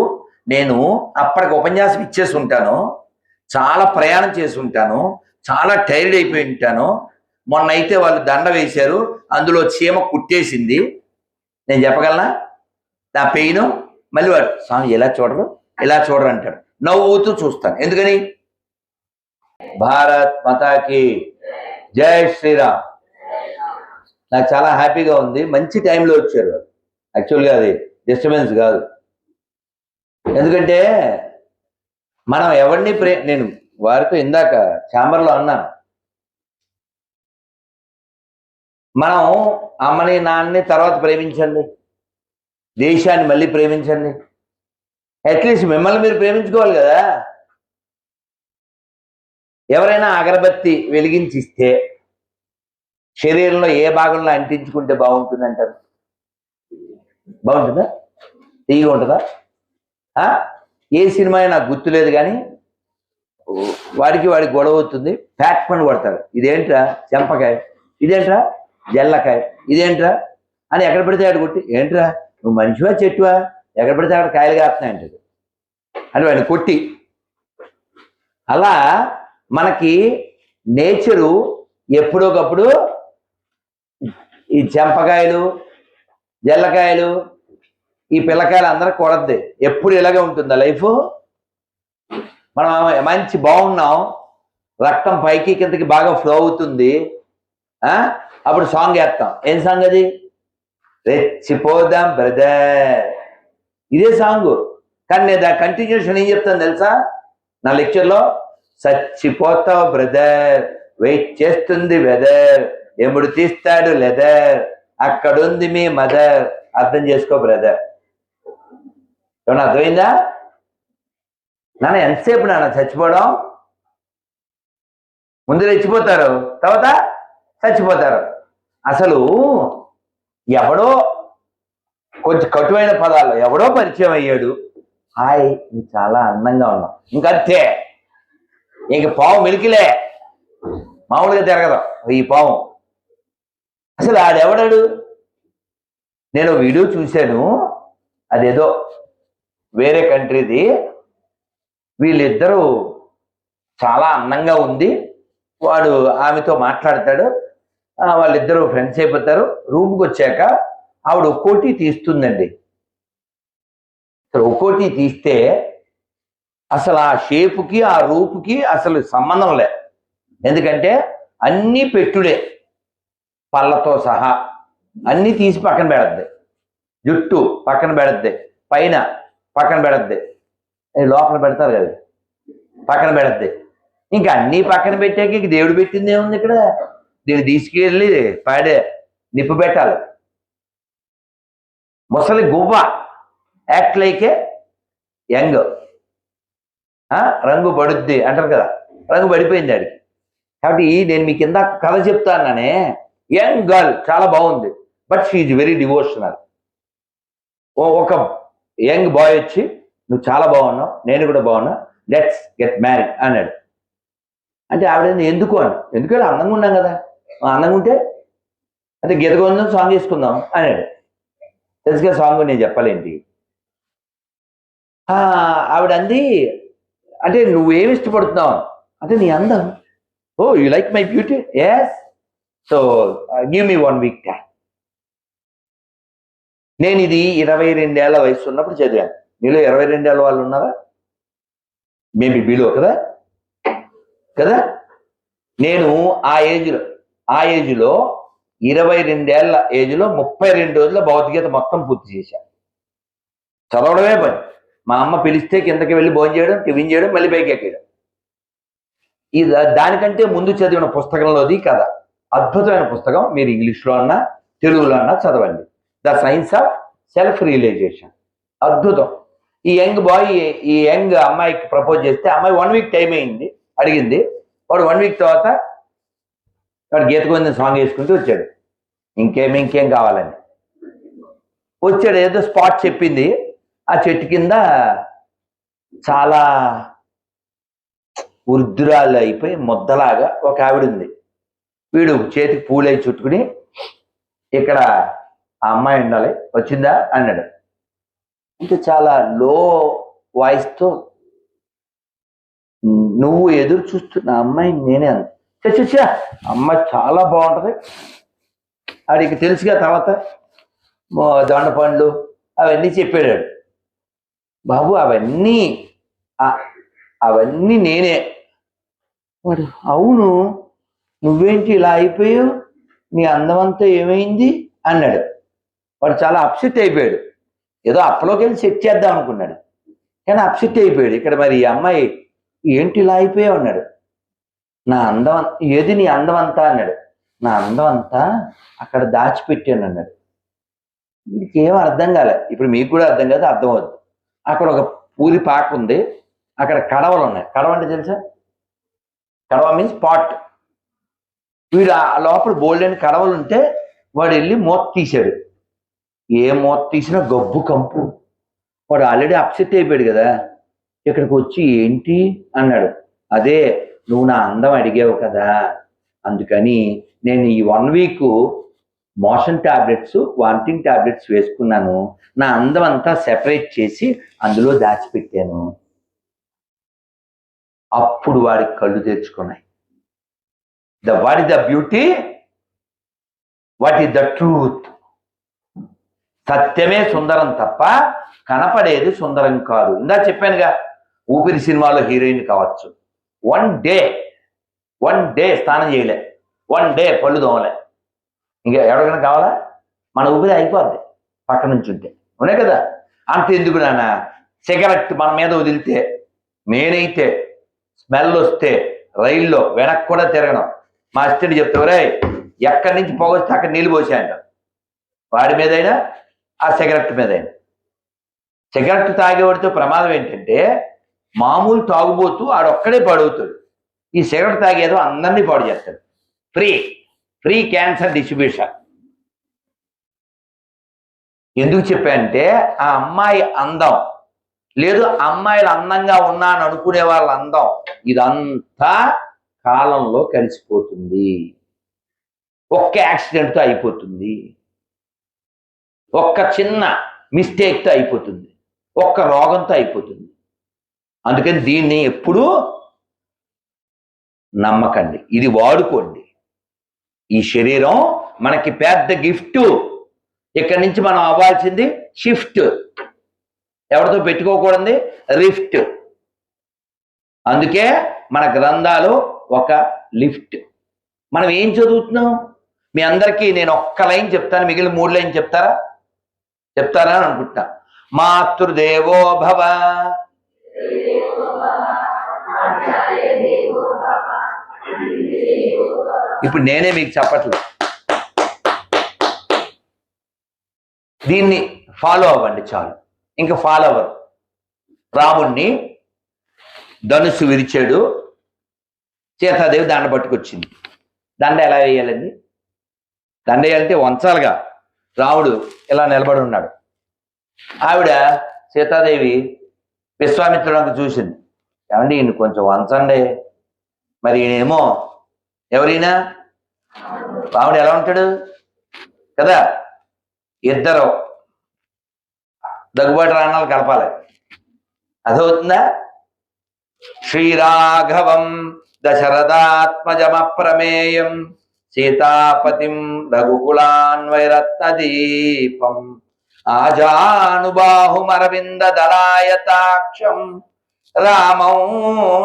నేను అప్పటికి ఉపన్యాసం ఇచ్చేసి ఉంటాను, చాలా ప్రయాణం చేసి ఉంటాను, చాలా టైర్డ్ అయిపోయి ఉంటాను. మొన్న అయితే వాళ్ళు దండ వేశారు, అందులో చీమ కుట్టేసింది. నేను చెప్పగలనా నా పెయిన్? మళ్ళీ వాడు స్వామి ఇలా చూడరు అంటాడు. నవ్వుతూ చూస్తాను. ఎందుకని? భారత్ మాతాకి జై శ్రీరామ్. నాకు చాలా హ్యాపీగా ఉంది, మంచి టైంలో వచ్చారు. యాక్చువల్గా అది డిస్టర్బెన్స్ కాదు. ఎందుకంటే మనం ఎవరిని నేను వారితో ఇందాక ఛాంబర్లో అన్నాను, మనం అమ్మని నాన్నని తర్వాత ప్రేమించండి, దేశాన్ని మళ్ళీ ప్రేమించండి. అట్లీస్ట్ మిమ్మల్ని మీరు ప్రేమించుకోవాలి కదా. ఎవరైనా అగరబత్తి వెలిగించి ఇస్తే శరీరంలో ఏ భాగంలో అంటించుకుంటే బాగుంటుంది అంటారు? బాగుంటుందా? తీగా ఉంటుందా? ఏ సినిమా నాకు గుర్తులేదు, కానీ వాడికి గొడవ అవుతుంది, ఫ్యాట్ పని కొడతాడు. ఇదేంట్రా చెంపకాయ, ఇదేంట్రా జల్లకాయ, ఇదేంట్రా అని ఎక్కడ పడితే ఆడు కొట్టి, ఏంట్రా నువ్వు మనిషివా చెట్టువా, ఎక్కడ పడితే అక్కడ కాయలు కాస్తున్నాయంటాడు అని వాడిని కొట్టి. అలా మనకి నేచరు ఎప్పుడోకప్పుడు ఈ చెంపకాయలు, జల్లకాయలు, ఈ పిల్లకాయలు అందరూ కొడద్ది. ఎప్పుడు ఇలాగే ఉంటుందా లైఫ్? మనం మంచి బాగున్నాం, రక్తం పైకి కిందకి బాగా ఫ్లో అవుతుంది, అప్పుడు సాంగ్ వేస్తాం. ఏం సాంగ్ అది? రెచ్చిపోదాం బ్రదర్, ఇదే సాంగ్. కానీ నేను దాని కంటిన్యూషన్ ఏం చెప్తాను తెలుసా నా లెక్చర్లో? చచ్చిపోతావు బ్రదర్, వెయిట్ చేస్తుంది వెదర్, ఎముడు తీస్తాడు లెదర్, అక్కడుంది మీ మదర్, అర్థం చేసుకో బ్రదర్. ఏమన్నా అర్థమైందా నాన్న? ఎంతసేపు నాన్న చచ్చిపోవడం? ముందు రెచ్చిపోతారు, తర్వాత చచ్చిపోతారు. అసలు ఎవడో కొంచెం కటువైన పదాల్లో ఎవడో పరిచయం అయ్యాడు, హాయ్ నువ్వు చాలా అందంగా ఉన్నావు, ఇంకంతే. ఇంక పావు మెలికిలే, మామూలుగా తిరగదు ఈ పావు. అసలు ఆడెవడాడు? నేను వీడియో చూశాను, అదేదో వేరే కంట్రీది. వీళ్ళిద్దరూ చాలా అందంగా ఉంది. వాడు ఆమెతో మాట్లాడతాడు. వాళ్ళిద్దరూ ఫ్రెండ్స్ అయిపోతారు. రూమ్కి వచ్చాక ఆవిడ ఒక్కోటి తీస్తుందండి. ఒక్కోటి తీస్తే అసలు ఆ షేపుకి ఆ రూపుకి అసలు సంబంధం లే. ఎందుకంటే అన్నీ పెట్టుడే, పళ్ళతో సహా అన్నీ తీసి పక్కన పెడద్ది. జుట్టు పక్కన పెడద్ది, పైన పక్కన పెడద్ది, లోపల పెడతారు కదా పక్కన పెడద్ది. ఇంకా అన్నీ పక్కన పెట్టాక ఇంక దేవుడు పెట్టింది ఏముంది ఇక్కడ? దీన్ని తీసుకెళ్ళి నిప్పు పెట్టాలి. ముసలి గువ్వ యాక్ట్ లైకే యంగ్. రంగు పడుద్ది అంటారు కదా, రంగు పడిపోయింది ఆడికి. కాబట్టి నేను మీకు ఇందాక కథ చెప్తానే, యంగ్ గర్ల్ చాలా బాగుంది, but she is very devotional. ఒక యంగ్ బాయ్ వచ్చి నువ్వు చాలా బాగున్నావు, నేను కూడా బాగున్నా, లెట్స్ గెట్ మ్యారీడ్ అన్నాడు. అంటే ఆవిడ ఎందుకు అని, ఎందుకంటే అందంగా ఉన్నాం కదా, అందంగా ఉంటే అంటే గీతగొందం సాంగ్ చేసుకుందాం అన్నాడు. తెలుసుగా సాంగ్, నేను చెప్పాలేంటి. ఆవిడ అంది, అంటే నువ్వేమి ఇష్టపడుతున్నావు అంటే నీ అందం. O you like my beauty? Yes, so give me 1 week time. నేను ఇది 22 ఏళ్ల వయసు ఉన్నప్పుడు చదివాను. మీలో 22 ఏళ్ళ వాళ్ళు ఉన్నారా? మేబీ బిలో కదా కదా. నేను ఆ ఏజ్లో 22 ఏళ్ల ఏజ్లో 32 రోజుల భగవద్గీత మొత్తం పూర్తి చేశాను. చదవడమే పని. మా అమ్మ పిలిస్తే కిందకి వెళ్ళి భోజనం చేయడం, టిఫిన్ చేయడం, మళ్ళీ పైకి ఎక్కడం. ఇది దానికంటే ముందు చదివిన పుస్తకంలోది కథ. అద్భుతమైన పుస్తకం. మీరు ఇంగ్లీష్లో అన్నా తెలుగులో అన్నా చదవండి. The science of self realization. అద్భుతం. ఈ యంగ్ బాయ్ ఈ యంగ్ అమ్మాయికి ప్రపోజ్ చేస్తే అమ్మాయి 1 వీక్ టైం అడిగింది. వాడు 1 వీక్ తర్వాత వాడు గీతగోవిందం సాంగ్ వేసుకుంటూ వచ్చాడు. ఇంకేం కావాలని వచ్చాడు. ఏదో స్పాట్ చెప్పింది. ఆ చెట్టు కింద చాలా వృద్ధురాలు అయిపోయి ముద్దలాగా ఒక ఆవిడ ఉంది. వీడు చేతికి పూలై చుట్టుకుని ఇక్కడ ఆ అమ్మాయి ఉండాలి, వచ్చిందా అన్నాడు. ఇంకా చాలా లో వాయిస్తో, నువ్వు ఎదురు చూస్తున్న అమ్మాయి నేనే అంది. చచ్చా, అమ్మాయి చాలా బాగుంటుంది. ఆడికి తెలుసుగా తర్వాత దొండ పండ్లు అవన్నీ చెప్పాడు. బాబు అవన్నీ నేనే. వాడు అవును, నువ్వేంటి ఇలా అయిపోయావు, నీ అందమంతా ఏమైంది అన్నాడు. వాడు చాలా అప్సెట్ అయిపోయాడు. ఏదో అప్పలోకి వెళ్ళి సెట్ చేద్దాం అనుకున్నాడు, కానీ అప్సెట్ అయిపోయాడు. ఇక్కడ మరి ఈ అమ్మాయి ఏంటి ఇలా అయిపోయావు అన్నాడు. నా అందం ఏది నీ అందం అంతా అన్నాడు. నా అందం అంతా అక్కడ దాచిపెట్టాను అన్నాడు. వీడికి ఏం అర్థం కాలే. ఇప్పుడు మీకు కూడా అర్థం కాదు, అర్థం అవుద్ది. అక్కడ ఒక పూరి పాక ఉంది, అక్కడ కడవలు ఉన్నాయి. కడవ అంటే తెలుసా? కడవ మీన్స్ పాట్. వీడు ఆ లోపల బోల్డెన్ కడవలు ఉంటే వాడు వెళ్ళి మూత తీశాడు. ఏ మూత తీసినా గబ్బు కంపు. వాడు ఆల్రెడీ అప్సెట్ అయిపోయాడు కదా. ఇక్కడికి వచ్చి ఏంటి అన్నాడు. అదే నువ్వు నా అందం అడిగావు కదా, అందుకని నేను ఈ 1 week motion tablets, vomiting tablets వేసుకున్నాను. నా అందం అంతా సెపరేట్ చేసి అందులో దాచిపెట్టాను. అప్పుడు వాడికి కళ్ళు తెరుచుకున్నాయి. What is the beauty, what is the truth. సత్యమే సుందరం తప్ప కనపడేది సుందరం కాదు. ఇందా చెప్పానుగా, ఊపిరి సినిమాలో హీరోయిన్ కావచ్చు, 1 డే స్నానం చేయలే, 1 డే పళ్ళు దోమలే, ఇంకా ఎవరికైనా కావాలా? మన ఊపిరి అయిపోద్ది పక్క నుంచి ఉంటే. ఉన్నాయి కదా. అంత ఎందుకు నాన్న, సిగరెట్ మన మీద వదిలితే, నేనైతే స్మెల్ వస్తే రైల్లో వెనక్కి కూడా తిరగను. మా అసిస్టెంట్ చెప్తావరే, ఎక్కడి నుంచి పొగొస్తే అక్కడ నీళ్ళు పోసాయంట. వాడి మీదైనా ఆ సిగరెట్ మీదైనా. సిగరెట్ తాగేవాడితో ప్రమాదం ఏంటంటే, మామూలు తాగుబోతూ ఆడొక్కడే పాడవుతాడు. ఈ సిగరెట్ తాగేదో అందరినీ పాడు చేస్తాడు. Free cancer distribution. ఎందుకు చెప్పానంటే, ఆ అమ్మాయి అందం లేదు, అమ్మాయిలు అందంగా ఉన్నాను అనుకునే వాళ్ళ అందం, ఇదంతా కాలంలో కలిసిపోతుంది. ఒక్క యాక్సిడెంట్తో అయిపోతుంది, ఒక్క చిన్న మిస్టేక్తో అయిపోతుంది. ఒక్క రోగంతో అయిపోతుంది. అందుకని దీన్ని ఎప్పుడూ నమ్మకండి, ఇది వాడుకోండి. ఈ శరీరం మనకి పెద్ద గిఫ్ట్. ఇక్కడి నుంచి మనం అవ్వాల్సింది షిఫ్ట్. ఎవరితో పెట్టుకోకూడదు, రిఫ్ట్. అందుకే మన గ్రంథాలు ఒక లిఫ్ట్. మనం ఏం చదువుతున్నాం? మీ అందరికీ నేను ఒక్క లైన్ చెప్తాను, మిగిలిన 3 లైన్ చెప్తారా అని అనుకుంటున్నా. మాతృదేవో భవ, ఇప్పుడు నేనే మీకు చెప్పట్లేదు, దీన్ని ఫాలో అవ్వండి చాలు. ఇంకా ఫాలో అవ్వరు. రాముణ్ణి ధనుస్సు విరిచాడు, సీతాదేవి దండ పట్టుకొచ్చింది. దండ ఎలా వేయాలండి? దండ వేయాలంటే వంచాలిగా. రాముడు ఇలా నిలబడి ఉన్నాడు. ఆవిడ సీతాదేవి విశ్వామిత్రుడికి చూసింది, ఏమండి ఈయన కొంచెం వంచండి. మరి ఈయనేమో ఎవరైనా రాముడు ఎలా ఉంటాడు కదా, ఇద్దరు దగ్గుబాటు రాణాలు కలపాలి. అదవుతుందా? శ్రీరాఘవం దశరథాత్మజమప్రమేయం సీతాపతిం రఘుకులాన్వైరత్నదీపం ఆజానుబాహుమరవింద దళాయతాక్షం రామం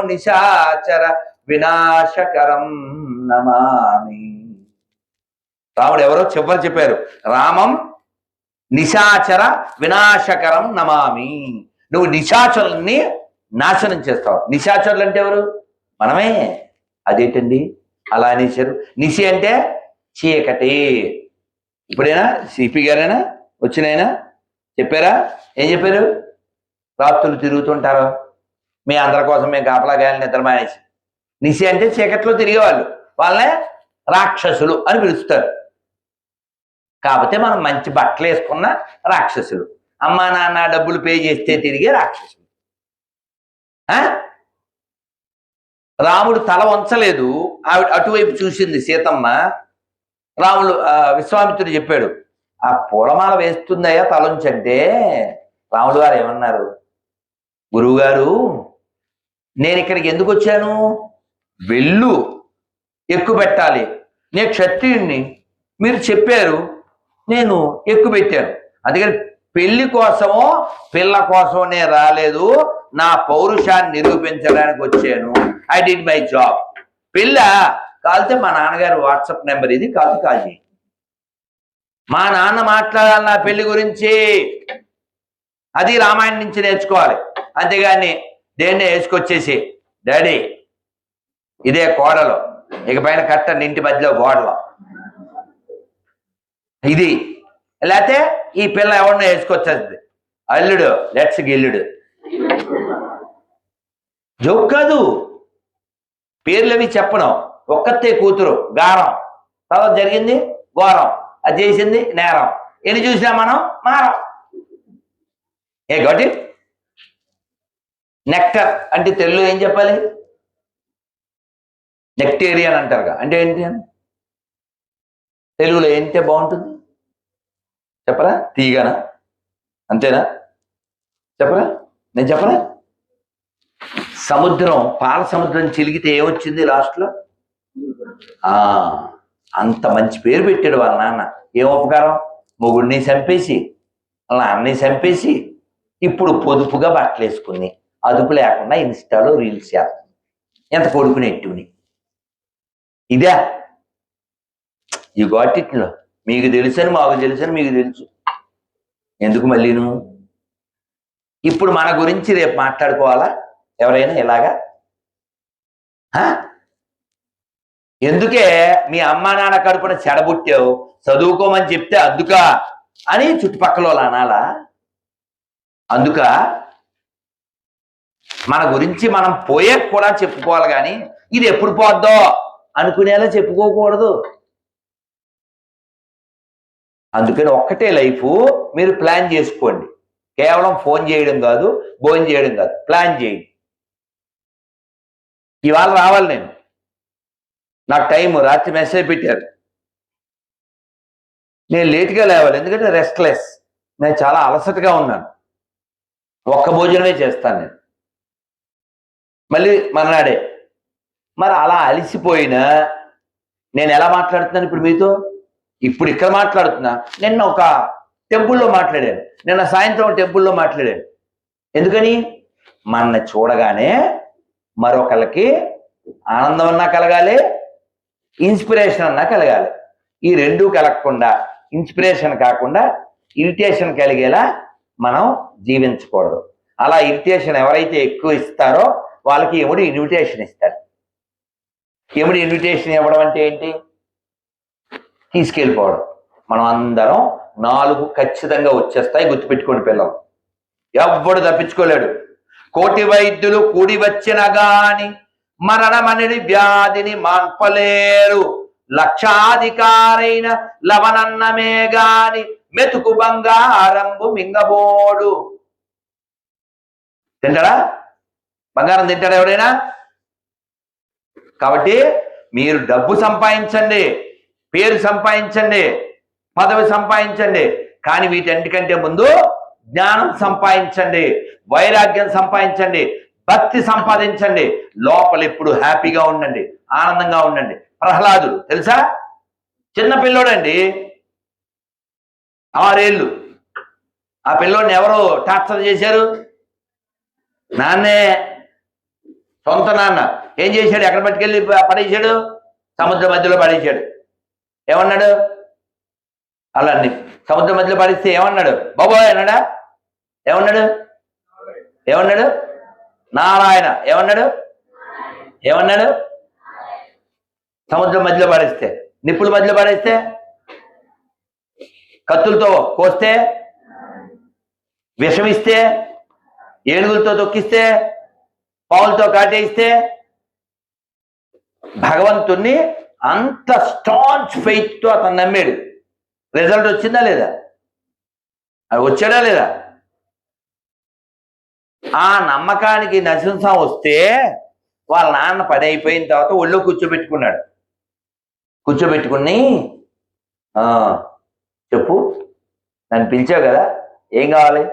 నిశాచర వినాశకరం నమామి. రాముడు ఎవరో చివరి చెప్పారు, రామం నిశాచర వినాశకరం నమామి. నువ్వు నిశాచరుల్ని నాశనం చేస్తావు. నిశాచరులు అంటే ఎవరు? మనమే. అదేంటండి అలా అనేశారు? నిశి అంటే చీకటి. ఇప్పుడైనా సిపి గారైనా వచ్చినైనా చెప్పారా? ఏం చెప్పారు? రాత్రులు తిరుగుతుంటారు, మీ అందరి కోసం మేము కాపలా గాయాలని నిద్ర మానేసి. నిశి అంటే చీకట్లో తిరిగేవాళ్ళు, వాళ్ళనే రాక్షసులు అని పిలుస్తారు. కాకపోతే మనం మంచి బట్టలు వేసుకున్న రాక్షసులు, అమ్మా నాన్న డబ్బులు పే చేస్తే తిరిగే రాక్షసులు. రాముడు తల వంచలేదు, ఆవిడ అటువైపు చూసింది సీతమ్మ. రాముడు విశ్వామిత్రుడు చెప్పాడు, ఆ పూలమాల వేస్తుందయ్యా తలంచంటే. రాముడు గారు ఏమన్నారు? గురువుగారు, నేను ఇక్కడికి ఎందుకు వచ్చాను? వెళ్ళు ఎక్కువ పెట్టాలి, నేను క్షత్రియుణ్ణి, మీరు చెప్పారు, నేను ఎక్కువ పెట్టాను. అందుకని పెళ్లి కోసమో పిల్ల కోసమో నేను రాలేదు, నా పౌరుషాన్ని నిరూపించడానికి వచ్చాను. I did my job. పిల్ల కాలితే మా నాన్నగారు వాట్సాప్ నెంబర్ ఇది, కాల్ చేయి. మా నాన్న మాట్లాడాలి నా పెళ్లి గురించి, అది రామాయణం నుంచి నేర్చుకోవాలి. అంతేగాని దేన్నే వేసుకొచ్చేసి డాడీ ఇదే కోడలు, ఇక పైన కట్టండి ఇంటి మధ్యలో గోడలో ఇది, లేకపోతే ఈ పిల్ల ఎవరినో వేసుకొచ్చేది అల్లుడు, లెట్స్ గిల్లుడు. జోక్ కాదు, పేర్లవి చెప్పను. ఒక్కతే కూతురు గారం, తర్వాత జరిగింది ఘోరం, అది చేసింది నేరం. ఎన్ని చూసినా మనం మారం. ఏ గట్టి నెక్టర్ అంటే తెలుగులో ఏం చెప్పాలి? నెక్టేరియన్ అంటారుగా, అంటే ఏంటి అని తెలుగులో ఏంటే బాగుంటుంది చెప్పరా? తీగనా? అంతేనా? చెప్పరా? నేను చెప్పరా? సముద్రం, పాల సముద్రం చిలిగితే ఏమొచ్చింది లాస్ట్లో? అంత మంచి పేరు పెట్టాడు వాళ్ళ నాన్న. ఏం ఉపకారం? మొగుడిని చంపేసి వాళ్ళ నాన్నని చంపేసి ఇప్పుడు పొదుపుగా బట్టలు వేసుకుని అదుపు లేకుండా ఇన్స్టాలో రీల్స్ చేస్తుంది. ఎంత కొడుకుని ఎట్టుని. ఇదే యు గాట్ ఇట్. మీకు తెలుసని మాకు తెలుసని మీకు తెలుసు, ఎందుకు మళ్ళీను? ఇప్పుడు మన గురించి రేపు మాట్లాడుకోవాలా ఎవరైనా ఇలాగా? ఎందుకే మీ అమ్మా నాన్న కడుపున చెడబుట్టావు, చదువుకోమని చెప్తే అందుక అని చుట్టుపక్కల వాళ్ళు అనాలా? అందుక మన గురించి మనం పోయే కూడా చెప్పుకోవాలి, కానీ ఇది ఎప్పుడు పోద్దో అనుకునేలా చెప్పుకోకూడదు. అందుకని ఒక్కటే లైఫ్, మీరు ప్లాన్ చేసుకోండి. కేవలం ఫోన్ చేయడం కాదు, భోజనం చేయడం కాదు, ప్లాన్ చేయండి. ఇవాళ రావాలి నేను, నాకు టైం, రాత్రి మెసేజ్ పెట్టారు, నేను లేట్గా లేవాలి ఎందుకంటే రెస్ట్లెస్, నేను చాలా అలసటగా ఉన్నాను. ఒక్క భోజనమే చేస్తాను నేను, మళ్ళీ మర్నాడే. మరి అలా అలిసిపోయినా నేను ఎలా మాట్లాడుతున్నాను ఇప్పుడు మీతో? ఇప్పుడు ఇక్కడ మాట్లాడుతున్నా. నిన్న ఒక టెంపుల్లో మాట్లాడాను, నిన్న సాయంత్రం టెంపుల్లో మాట్లాడాను. ఎందుకని? మన చూడగానే మరొకరికి ఆనందం అన్నా కలగాలి, ఇన్స్పిరేషన్ అన్నా కలగాలి. ఈ రెండూ కలగకుండా, ఇన్స్పిరేషన్ కాకుండా ఇరిటేషన్ కలిగేలా మనం జీవించకూడదు. అలా ఇరిటేషన్ ఎవరైతే ఎక్కువ ఇస్తారో వాళ్ళకి యముడు ఇన్విటేషన్ ఇస్తారు. యముడు ఇన్విటేషన్ ఇవ్వడం అంటే ఏంటి? తీసుకెళ్ళిపోవడం. మనం అందరం 4 ఖచ్చితంగా వచ్చేస్తాయి, గుర్తుపెట్టుకోండి పిల్లలు. ఎవ్వడు తప్పించుకోలేడు. కోటి వైద్యులు కూడి వచ్చిన గాని మరణమనిడి వ్యాధిని మాన్పలేరు. లక్షాధికారైన లవనన్నమే గాని మెతుకు బంగారంబు మింగబోడు. తింటాడా? బంగారం తింటాడా ఎవరైనా? కాబట్టి మీరు డబ్బు సంపాదించండి, పేరు సంపాదించండి, పదవి సంపాదించండి, కానీ వీటన్నిటికంటే ముందు జ్ఞానం సంపాదించండి, వైరాగ్యం సంపాదించండి, భక్తి సంపాదించండి. లోపల ఎప్పుడు హ్యాపీగా ఉండండి, ఆనందంగా ఉండండి. ప్రహ్లాదుడు తెలుసా? చిన్న పిల్లోడండి, 6 ఏళ్ళు. ఆ పిల్లోడిని ఎవరు టార్చర్ చేశారు? నాన్నే, సొంత నాన్న. ఏం చేశాడు? ఎక్కడ పట్టుకెళ్ళి పడేశాడు? సముద్రం మధ్యలో పడేశాడు. ఏమన్నాడు? అలా సముద్రం మధ్యలో పడిస్తే ఏమన్నాడు? బాబోయ్ అన్నాడా? ఏమన్నాడు? ఏమన్నాడు? నారాయణ. ఏమన్నాడు? ఏమన్నాడు? సముద్రం మధ్యలో పడేస్తే, నిప్పుల మధ్యలో పడేస్తే, కత్తులతో కోస్తే, విషమిస్తే, ఏనుగులతో తొక్కిస్తే, పావులతో కాటేస్తే, భగవంతుణ్ణి అంత స్టాంచ్ ఫెయిత్తో అతను నమ్మాడు. రిజల్ట్ వచ్చిందా లేదా? అది వచ్చాడా లేదా? ఆ నమ్మకానికి నశింసం వస్తే వాళ్ళ నాన్న పని అయిపోయిన తర్వాత ఒళ్ళో కూర్చోబెట్టుకున్నాడు. కూర్చోబెట్టుకుని చెప్పు, నన్ను పిలిచావు కదా, ఏం కావాలి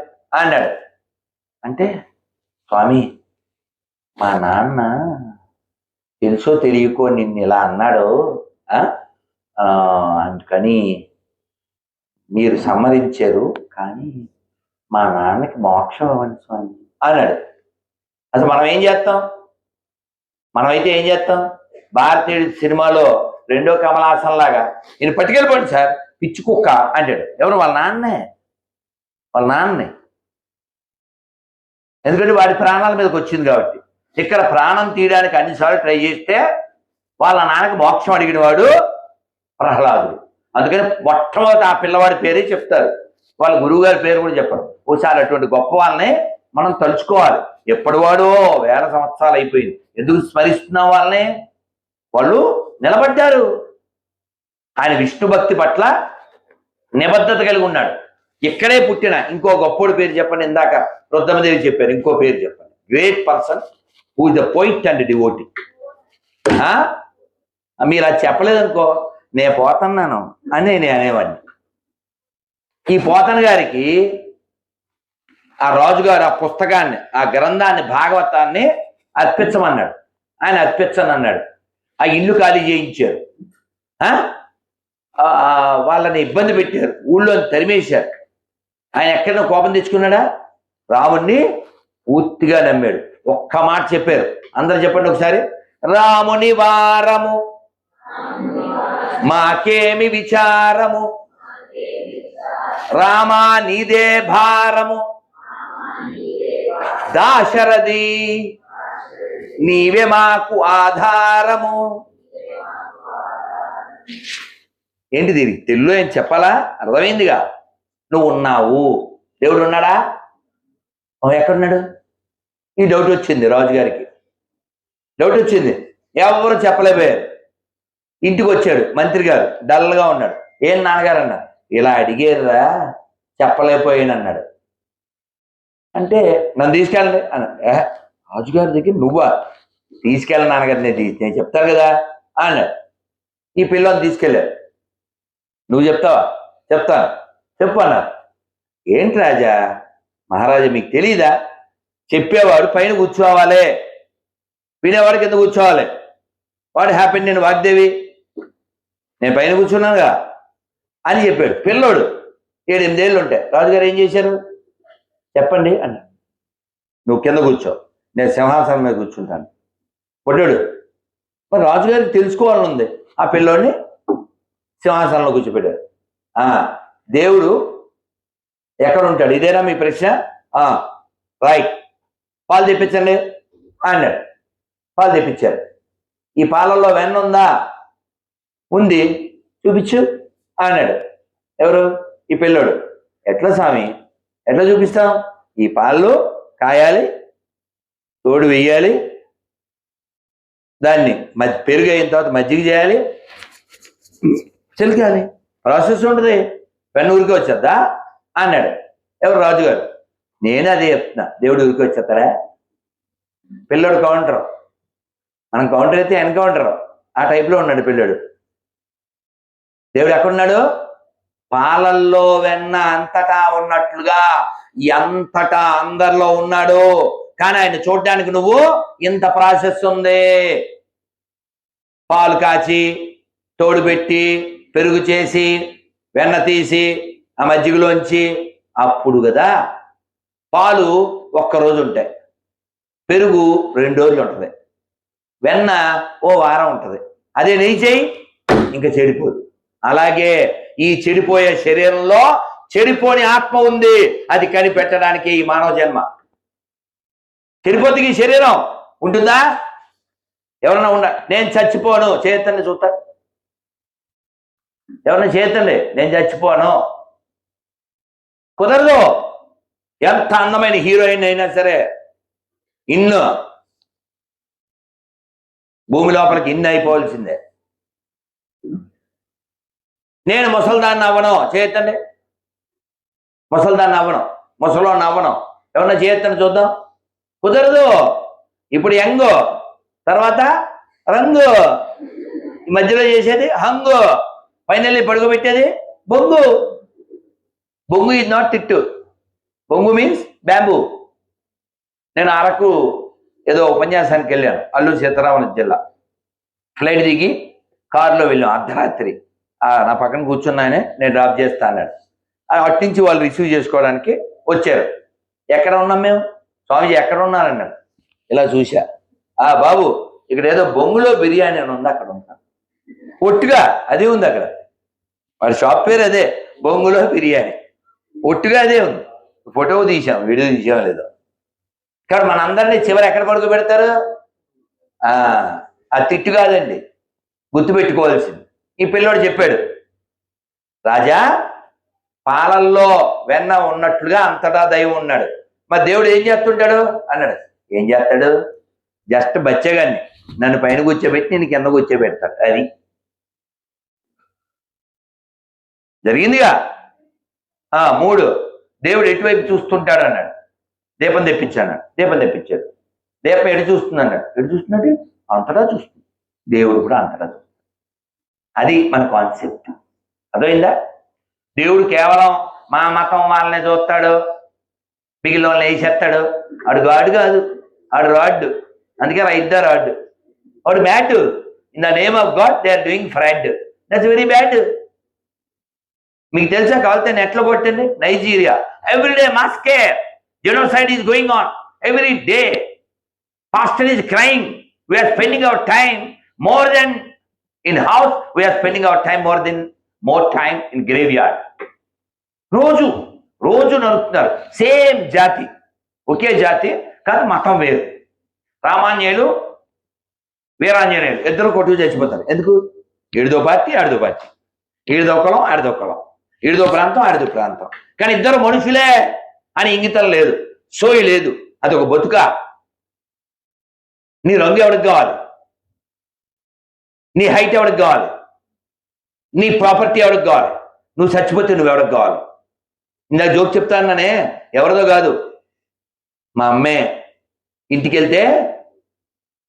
అన్నాడు. అంటే, స్వామి మా నాన్న తెలుసో తెలియకో నిన్ను ఇలా అన్నాడు, అందుకని మీరు సమ్మరించారు, కానీ మా నాన్నకి మోక్షం ఇవ్వండి స్వామి అన్నాడు. అసలు మనం ఏం చేస్తాం? మనమైతే ఏం చేస్తాం? భారతీయుడు సినిమాలో 2వ కమలాసన్ లాగా నేను పట్టుకెళ్ళిపోండి సార్ పిచ్చి కుక్క అంటాడు. ఎవరు? వాళ్ళ నాన్నే. వాళ్ళ నాన్నే. ఎందుకంటే వాడి ప్రాణాల మీదకి వచ్చింది కాబట్టి. ఇక్కడ ప్రాణం తీయడానికి అన్నిసార్లు ట్రై చేస్తే వాళ్ళ నాన్నకి మోక్షం అడిగిన వాడు ప్రహ్లాదుడు. అందుకని మొట్టమొదటి ఆ పిల్లవాడి పేరే చెప్తారు, వాళ్ళ గురువు గారి పేరు కూడా చెప్పరు. ఓసారి అటువంటి గొప్ప వాళ్ళని మనం తలుచుకోవాలి. ఎప్పటి వాడో 1000 సంవత్సరాలు అయిపోయింది, ఎందుకు స్మరిస్తున్నాం వాళ్ళని? వాళ్ళు నిలబడ్డారు. ఆయన విష్ణు భక్తి పట్ల నిబద్ధత కలిగి ఉన్నాడు. ఇక్కడే పుట్టిన ఇంకో గొప్పోడి పేరు చెప్పండి. ఇందాక రుద్రమదేవి చెప్పారు, ఇంకో పేరు చెప్పండి. Great person who is the poet and devotee. మీరు అది చెప్పలేదనుకో, నేను పోతున్నాను అని నేను అనేవాడిని. ఈ పోతన గారికి ఆ రాజుగారు ఆ పుస్తకాన్ని, ఆ గ్రంథాన్ని, భాగవతాన్ని అర్పించమన్నాడు. ఆయన అర్పించను అన్నాడు. ఆ ఇల్లు ఖాళీ చేయించారు, వాళ్ళని ఇబ్బంది పెట్టారు, ఊళ్ళో తరిమేశారు. ఆయన ఎక్కడైనా కోపం తెచ్చుకున్నాడా? రాముణ్ణి పూర్తిగా నమ్మాడు. ఒక్క మాట చెప్పారు, అందరు చెప్పండి ఒకసారి. రాముని వారము మాకేమి విచారము, రామా నీదే భారము, దాశరథి నీవే మాకు ఆధారము. ఏంటిది? తెలుగులో ఏం చెప్పాలా? అర్థమైందిగా. నువ్వు ఉన్నావు, దేవుడు ఉన్నాడా? ఎక్కడున్నాడు? ఈ డౌట్ వచ్చింది రాజుగారికి. డౌట్ వచ్చింది, ఎవరు చెప్పలేకపోయారు. ఇంటికి వచ్చాడు మంత్రి గారు, డల్గా ఉన్నాడు. ఏం నాన్నగారు అన్నారు? ఇలా అడిగేరా, చెప్పలేకపోయాను అన్నాడు. అంటే నన్ను తీసుకెళ్ళండి అన్నాడు. రాజుగారి దగ్గర నువ్వా? తీసుకెళ్ళి నాన్నగారు, నేను చెప్తాను కదా అన్నాడు. ఈ పిల్లని తీసుకెళ్ళారు. నువ్వు చెప్తావా? చెప్తాను, చెప్పు అన్నారు. ఏంటి రాజా, మహారాజా మీకు తెలీదా? చెప్పేవాడు పైన కూర్చోవాలి, వినేవాడు కింద కూర్చోవాలి. వాడు హ్యాపీ, నేను వాగ్దేవి, నేను పైన కూర్చున్నానుగా అని చెప్పాడు. పిల్లోడు 7-8 ఏళ్ళు ఉంటాయి. రాజుగారు ఏం చేశారు చెప్పండి అన్న. నువ్వు కింద కూర్చో, నేను సింహాసనం మీద కూర్చుంటాను. పొట్టాడు. మరి రాజుగారికి తెలుసుకోవాలని ఉంది. ఆ పిల్లోడిని సింహాసనంలో కూర్చోపెట్టాడు. దేవుడు ఎక్కడ ఉంటాడు? ఇదేనా మీ ప్రశ్న? రైట్, పాలు తెప్పించండి అన్నాడు. పాలు తెప్పించారు. ఈ పాలల్లో వెన్న ఉందా? ఉంది, చూపించు అన్నాడు. ఎవరు? ఈ పిల్లోడు. ఎట్లా స్వామి, ఎట్లా చూపిస్తాం? ఈ పాలు కాయాలి, తోడు వేయాలి, దాన్ని పెరుగు అయిన తర్వాత మజ్జిగ చేయాలి, చిలకాలి, ప్రాసెస్ ఉంటుంది. వెన్న ఊరికి వచ్చేద్దా అన్నాడు. ఎవరు? రాజుగారు. నేను అదే చెప్తున్నా, దేవుడు ఊరికి వచ్చేస్తారా? పిల్లోడు కౌంటర్, మనం కౌంటర్ అయితే ఎన్కౌంటర్, ఆ టైప్లో ఉన్నాడు పిల్లోడు. దేవుడు ఎక్కడున్నాడు? పాలల్లో వెన్న అంతటా ఉన్నట్లుగా ఎంతటా అందరిలో ఉన్నాడు. కానీ ఆయన చూడడానికి నువ్వు ఇంత ప్రాసెస్ ఉంది. పాలు కాచి, తోడు పెట్టి, పెరుగు చేసి, వెన్న తీసి, ఆ మజ్జిగలోంచి, అప్పుడు కదా. పాలు ఒక్కరోజు ఉంటాయి, పెరుగు 2 రోజులు ఉంటుంది, వెన్న ఓ వారం ఉంటుంది. అదే నెయ్యి చేయి, ఇంకా చెడిపోదు. అలాగే ఈ చెడిపోయే శరీరంలో చెడిపోని ఆత్మ ఉంది. అది కనిపెట్టడానికి ఈ మానవ జన్మ. చెడిపోతే ఈ శరీరం ఉంటుందా? ఎవరన్నా నేను చచ్చిపోను చేయొద్దండి, చూస్తా. ఎవరన్నా చేయొద్దండి, నేను చచ్చిపోను. కుదరదు. ఎంత అందమైన హీరోయిన్ అయినా సరే, ఇన్ను భూమి లోపలికి ఇన్ని అయిపోవాల్సిందే. నేను ముసల్దాన్ని అవ్వను చేయొద్దండి, ముసల్దాన్ని అవ్వను, ముసలోని అవ్వను. ఎవరన్నా చేయొద్దని చూద్దాం. కుదరదు. ఇప్పుడు యంగు, తర్వాత రంగు, ఈ మధ్యలో చేసేది హంగు, ఫైనల్లీ పడుకోబెట్టేది బొంగు. బొంగు ఈజ్ నాట్ తిట్టు. బొంగు మీన్స్ బ్యాంబూ. నేను అరకు ఏదో ఉపన్యాసానికి వెళ్ళాను, అల్లూరు సీతారామరాజు జిల్లా. ఫ్లైట్ దిగి కారులో వెళ్ళాం అర్ధరాత్రి. నా పక్కన కూర్చున్నాయనే, నేను డ్రాప్ చేస్తా అన్నాడు. అట్నుంచి వాళ్ళు రిసీవ్ చేసుకోవడానికి వచ్చారు. ఎక్కడ ఉన్నాం మేము? స్వామిజీ ఎక్కడ ఉన్నారన్నాడు. ఇలా చూసా, బాబు ఇక్కడ ఏదో బొంగులో బిర్యానీ అని ఉంది, అక్కడ ఉన్నాను. ఒట్టుగా అదే ఉంది అక్కడ, వాడి షాప్ పేరు అదే, బొంగులో బిర్యానీ. ఒట్టుగా అదే ఉంది. ఫోటో తీసాం, వీడియో తీసాం లేదో. కాబట్టి మనందరినీ చివరి ఎక్కడ పడుకోబెడతారు? ఆ తిట్టు కాదండి, గుర్తుపెట్టుకోవాల్సింది. ఈ పిల్లోడు చెప్పాడు, రాజా పాలల్లో వెన్న ఉన్నట్లుగా అంతటా దైవం ఉన్నాడు. మరి దేవుడు ఏం చేస్తుంటాడు అన్నాడు. ఏం చేస్తాడు? జస్ట్ బచ్చగాన్ని నన్ను పైన కూర్చోబెట్టి నేను కింద కూర్చోబెడతాడు. అది జరిగిందిగా. 3 దేవుడు ఎటువైపు చూస్తుంటాడు అన్నాడు. దీపం తెప్పించాడు. దీపం తెప్పించాడు. దీపం ఎటు చూస్తుంది అన్నాడు. ఎటు చూస్తున్నాడు? అంతటా చూస్తుంది. దేవుడు కూడా అంతటా చూస్తుంది. అది మన కాన్సెప్ట్. అర్థమైందా? దేవుడు కేవలం మా మతం వాళ్ళనే చూస్తాడు, మిగిలిన వాళ్ళని వేసేస్తాడు. ఆడు గాడు కాదు, ఆడు రాడ్. అందుకే ఇద్దరు రాడ్. వాడు మ్యాట్. In the name of god they are doing fraud. That's very bad. మీకు తెలుసా? కావాలంటే నెట్లో కొట్టండి. Nigeria everyday massacre, genocide is going on every day. Pastor is crying. We are spending our time more than in house. We are spending our time more time in graveyard. రోజు నడుపుతున్నారు. Same జాతి, ఒకే జాతి, కానీ మతం వేరు. రామాంజనేయులు వీరాంజనేయులు ఇద్దరు కొట్టుకు చచ్చిపోతారు. ఎందుకు? ఈడిదో పార్టీ ఆడిదో పార్టీ, ఈడిదో కులం ఆడిదో కులం, ఈడిదో ప్రాంతం ఆడిదో ప్రాంతం, కానీ ఇద్దరు మనుషులే అని ఇంగితం లేదు, సోయి లేదు. అది ఒక బతుక. నీ రంగు ఎవరికి కావాలి? నీ హైట్ ఎవరికి కావాలి? నీ ప్రాపర్టీ ఎవరికి కావాలి? నువ్వు చచ్చిపోతే నువ్వు ఎవరికి కావాలి? ఇందాక జోక్ చెప్తాననే, ఎవరిదో కాదు, మా అమ్మే. ఇంటికి వెళ్తే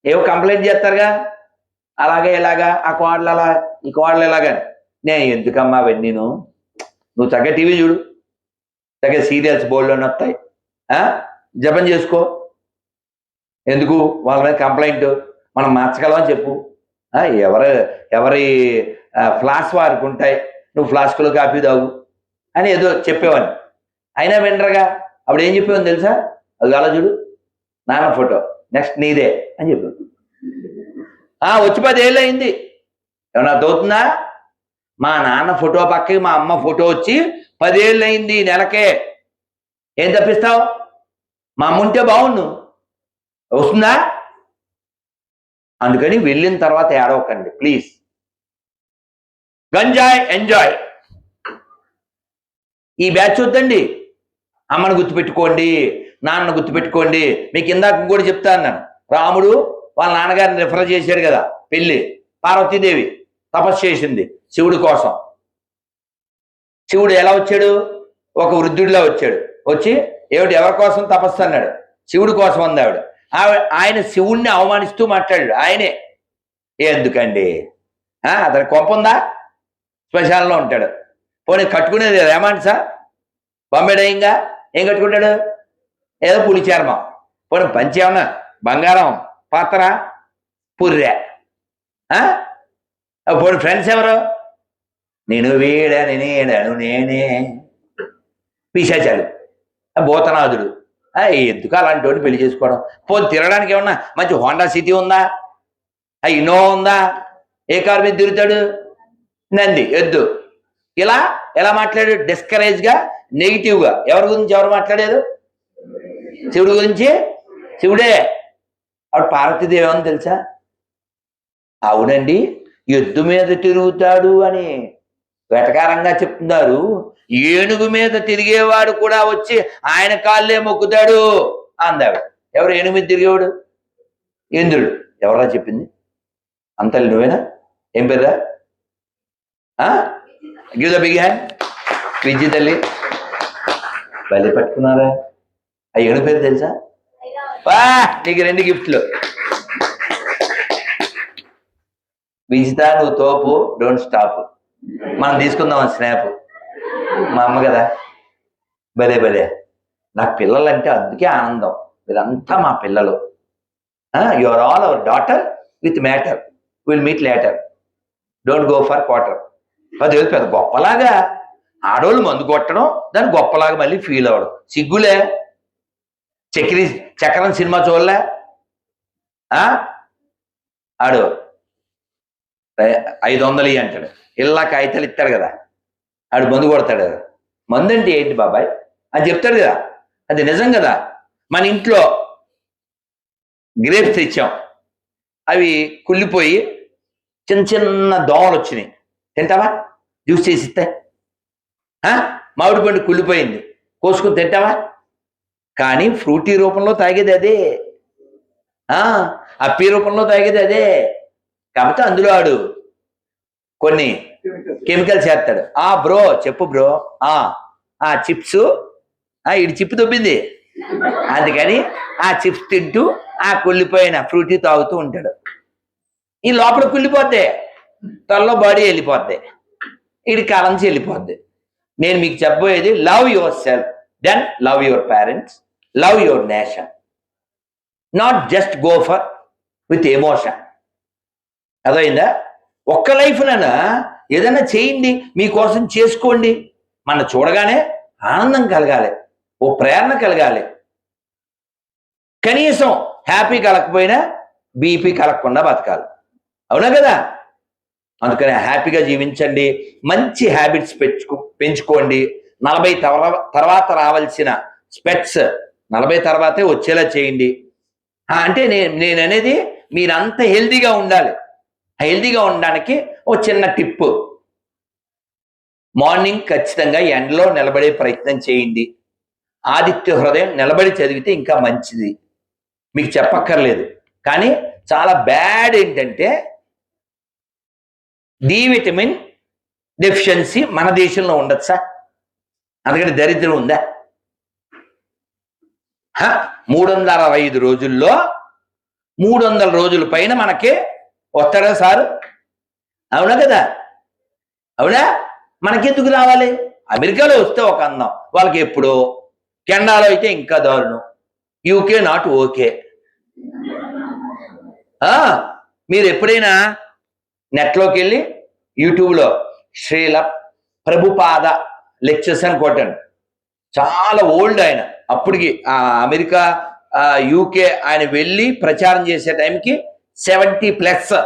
ఏవో కంప్లైంట్ చేస్తారుగా, అలాగే ఇలాగా, ఆ కోడలు అలా, ఈ కోడలు ఇలాగా. నేను ఎందుకమ్మా అవన్నీ? నువ్వు చక్కగా టీవీ చూడు, చక్కగా సీరియల్స్ బోల్డ్లోనే వస్తాయి, జపం చేసుకో. ఎందుకు వాళ్ళ మీద కంప్లైంట్? మనం మార్చగలమని చెప్పు. ఎవరి ఫ్లాస్క్ వారికి ఉంటాయి, నువ్వు ఫ్లాస్క్లో కాఫీ తాగు అని ఏదో చెప్పేవాడిని. అయినా వినరుగా. అప్పుడు ఏం చెప్పేవాడిని తెలుసా? అది అలా చూడు, నాన్న ఫోటో, నెక్స్ట్ నీదే అని చెప్పావు. వచ్చి 10 ఏళ్ళు అయింది. ఏమన్నా తోతుందా? మా నాన్న ఫోటో పక్కకి మా అమ్మ ఫోటో వచ్చి 10 ఏళ్ళు అయింది నెలకే. ఏం తప్పిస్తావు? మా అమ్మ ఉంటే బాగుండు. వస్తుందా? అందుకని వెళ్ళిన తర్వాత ఏడవకండి ప్లీజ్. గంజాయ్ ఎంజాయ్. ఈ బ్యాచ్ వద్దండి. అమ్మను గుర్తుపెట్టుకోండి, నాన్న గుర్తుపెట్టుకోండి. మీకు ఇందాక కూడా చెప్తా అన్నాను. రాముడు వాళ్ళ నాన్నగారిని రిఫర్ చేశాడు కదా పెళ్ళి. పార్వతీదేవి తపస్సు చేసింది శివుడి కోసం. శివుడు ఎలా వచ్చాడు? ఒక వృద్ధుడిలా వచ్చాడు. వచ్చి ఏమిటి ఎవరి కోసం తపస్సు అన్నాడు? శివుడి కోసం అంది ఆవిడ. ఆయన శివుణ్ణి అవమానిస్తూ మాట్లాడాడు. ఆయనే. ఎందుకండి? అతని కొంపందా? శ్మశానంలో ఉంటాడు. పోనీ కట్టుకునేది రేమాండ్సా, బొమ్మెడయింగా? ఏం కట్టుకుంటాడు? ఏదో పులి చర్మం. పోనీ పంచి ఏమన్నా బంగారం పాత్ర పుర్రె. పోనీ ఫ్రెండ్స్ ఎవరు? నేను వీడని నేడను నేనే. పిశాచాలు, భూతనాథుడు. ఎందుకు అలాంటి వాడిని పెళ్లి చేసుకోవడం? పోనీ తిరగడానికి ఏమన్నా మంచి హోండా సిటీ ఉందా? ఇన్నోవా ఉందా? ఏ కారు మీద తిరుగుతాడు? నంది, ఎద్దు. ఇలా ఎలా మాట్లాడాడు? డిస్కరేజ్గా, నెగిటివ్గా. ఎవరి గురించి ఎవరు మాట్లాడారు? శివుడి గురించి. శివుడే. అప్పుడు పార్వతీదేవి ఏమని తెలుసా? అవునండి, ఎద్దు మీద తిరుగుతాడు అని వెటకారంగా చెప్తున్నారు. ఏనుగు మీద తిరిగేవాడు కూడా వచ్చి ఆయన కాళ్ళే మొక్కుతాడు అందాడు. ఎవరు ఏనుగు మీద తిరిగేవాడు? ఇంద్రుడు. ఎవరా చెప్పింది? అంతల్లి నువ్వేనా? ఏం పేరురా? Give the big hand. Vijaya తల్లి బలి పట్టుకున్నారా? ఆ ఏనుగు పేరు తెలుసా? నీకు 2 గిఫ్ట్లు. విజిత, నువ్వు తోపు, డోంట్ స్టాప్. మనం తీసుకుందాం స్నాప్. మా అమ్మ కదా. భలే భలే. నాకు పిల్లలంటే అందుకే ఆనందం. వీళ్ళంతా మా పిల్లలు. You are all our daughter with matter. Will meet later. Don't go for quarter. అది పెద్ద గొప్పలాగా ఆడవాళ్ళు మందు కొట్టడం, దాన్ని గొప్పలాగా మళ్ళీ ఫీల్ అవ్వడం. సిగ్గులే. చక్రం సినిమా చూడలే? ఆడు 500 అంటాడు. ఇలా కాగితాలు ఇస్తాడు కదా, ఆడు మందు కొడతాడు. మందు అంటే ఏంటి బాబాయ్ అని చెప్తాడు కదా. అది నిజం కదా. మన ఇంట్లో గ్రేప్స్ తెచ్చాం, అవి కుళ్ళిపోయి చిన్న చిన్న దోమలు వచ్చినాయి. తింటావా? జ్యూస్ చేసి ఇస్తే. మామిడి పండు కుళ్ళిపోయింది, కోసుకుని తింటావా? కానీ ఫ్రూటీ రూపంలో తాగేది అదే, అప్పీ రూపంలో తాగేది అదే. కాబట్టి అందులో ఆడు కొన్ని కెమికల్స్ చేస్తాడు. బ్రో చెప్పు బ్రో. చిప్స్, ఇటు చిప్పు దొబ్బింది, అందుకని ఆ చిప్స్ తింటూ ఆ కుళ్ళిపోయిన ఫ్రూటీ తాగుతూ ఉంటాడు. ఈ లోపల కుళ్ళిపోద్ది, త్వరలో బాడీ వెళ్ళిపోద్ది, ఇది కరెన్సీ వెళ్ళిపోద్ది. నేను మీకు చెప్పబోయేది, love yourself, then love your parents, love your nation. Not just go for with emotion. అదైందా? ఒక్క లైఫ్నైనా ఏదైనా చేయండి, మీకోసం చేసుకోండి. మన చూడగానే ఆనందం కలగాలి, ఓ ప్రేరణ కలగాలి. కనీసం హ్యాపీ కలగకపోయినా బీపీ కలగకుండా బతకాలి. అవునా కదా? అందుకని హ్యాపీగా జీవించండి, మంచి హ్యాబిట్స్ పెంచుకోండి. 40 తర్వాత రావాల్సిన స్పెట్స్ 40 తర్వాతే వచ్చేలా చేయండి. అంటే నేను అనేది మీరంతా హెల్తీగా ఉండాలి. హెల్తీగా ఉండడానికి ఓ చిన్న టిప్పు, మార్నింగ్ ఖచ్చితంగా ఎండలో నిలబడే ప్రయత్నం చేయండి. ఆదిత్య హృదయం నిలబడి చదివితే ఇంకా మంచిది, మీకు చెప్పక్కర్లేదు. కానీ చాలా బ్యాడ్ ఏంటంటే డి విటమిన్ డెఫిషియన్సీ మన దేశంలో ఉండదు సార్. అందుకని దరిద్రం ఉందా? 365 రోజుల్లో 300 రోజుల పైన మనకి వస్తాడా సారు? అవునా కదా? అవునా? మనకెందుకు రావాలి? అమెరికాలో వస్తే ఒక అందం, వాళ్ళకి ఎప్పుడో కెనడాలో అయితే ఇంకా దారుణం. UK not okay. మీరు ఎప్పుడైనా నెట్లోకి వెళ్ళి యూట్యూబ్లో శ్రీల ప్రభుపాద లెక్చర్స్ అని కొట్టండి. చాలా ఓల్డ్ ఆయన. అప్పటికి అమెరికా యూకే ఆయన వెళ్ళి ప్రచారం చేసే టైంకి 70+.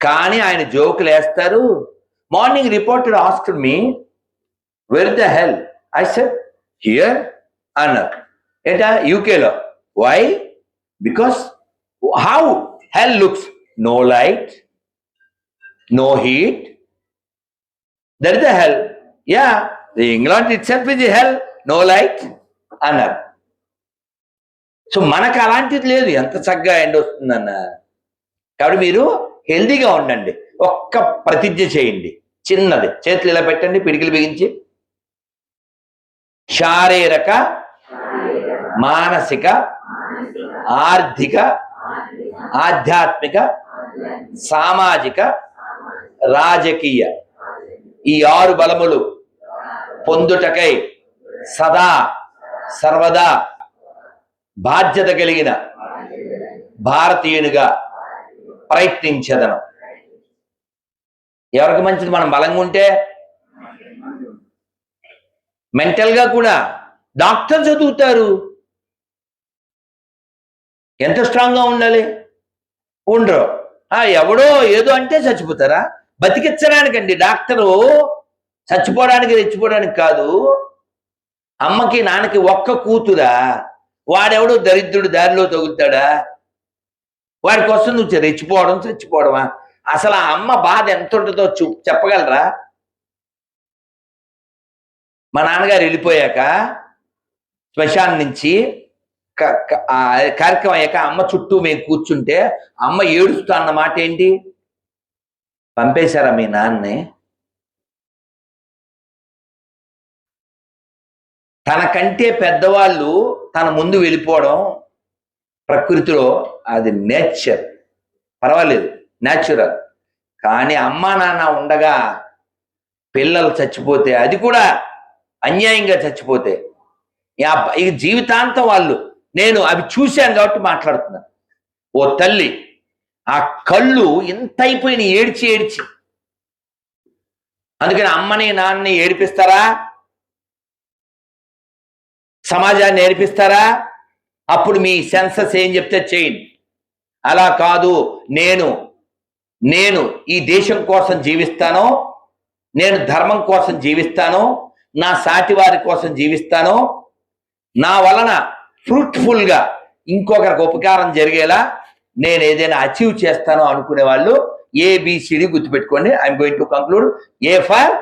కానీ ఆయన జోకులు వేస్తారు. Morning reporter asked me where the hell, I said here అన్నారు. ఏంటా యూకేలో? Why? Because how hell looks, no light, no heat, that is the hell. Yeah, the England itself is the hell, no light అన్నారు. So మనకు అలాంటిది లేదు, ఎంత చక్కగా end వస్తుందన్న. కాబట్టి మీరు హెల్దీగా ఉండండి. ఒక్క ప్రతిజ్ఞ చేయండి, చిన్నది. చేతులు ఇలా పెట్టండి, పిడికిలు బిగించి. శారీరక, మానసిక, ఆర్థిక, ఆధ్యాత్మిక, సామాజిక, రాజకీయ ఈ 6 బలములు పొందుటకై సదా సర్వదా బాధ్యత కలిగిన భారతీయునిగా ప్రయత్నించదను. ఎవరికి మంచిది? మనం బలంగా ఉంటే. మెంటల్గా కూడా డాక్టర్ చదువుతారు, ఎంత స్ట్రాంగ్గా ఉండాలి? ఉండరు. ఎవడో ఏదో అంటే చచ్చిపోతారా? బతికించడానికండి డాక్టరు, చచ్చిపోవడానికి రెచ్చిపోవడానికి కాదు. అమ్మకి నాన్నకి ఒక్క కూతురా, వాడెవడో దరిద్రుడు దారిలో తగులుతాడా? వాడి కోసం నువ్వు రెచ్చిపోవడం చచ్చిపోవడమా? అసలు ఆ అమ్మ బాధ ఎంత ఉంటుందో చెప్పగలరా? మా నాన్నగారు వెళ్ళిపోయాక శ్మశానం నుంచి కార్యక్రమం అయ్యాక అమ్మ చుట్టూ మేము కూర్చుంటే అమ్మ ఏడుస్తా అన్న మాట ఏంటి? పంపేశారా మీ నాన్నని? తనకంటే పెద్దవాళ్ళు తన ముందు వెళ్ళిపోవడం ప్రకృతిలో అది నేచర్, పర్వాలేదు, న్యాచురల్. కానీ అమ్మా నాన్న ఉండగా పిల్లలు చచ్చిపోతే, అది కూడా అన్యాయంగా చచ్చిపోతే, ఈ జీవితాంతం వాళ్ళు, నేను అవి చూశాను కాబట్టి మాట్లాడుతున్నాను. ఓ తల్లి ఆ కళ్ళు ఇంత అయిపోయిన ఏడ్చి ఏడ్చి. అందుకని అమ్మని నాన్నని ఏడిపిస్తారా? సమాజాన్ని ఏడిపిస్తారా? అప్పుడు మీ సెన్సస్ ఏం చెప్తే చేయండి. అలా కాదు, నేను ఈ దేశం కోసం జీవిస్తాను, నేను ధర్మం కోసం జీవిస్తాను, నా సాటి వారి కోసం జీవిస్తాను, నా వలన ఫ్రూట్ఫుల్గా ఇంకొకరికి ఉపకారం జరిగేలా నేను ఏదైనా అచీవ్ చేస్తాను అనుకునే వాళ్ళు ఏబిసిడి గుర్తుపెట్టుకోండి. I'm going to conclude. A for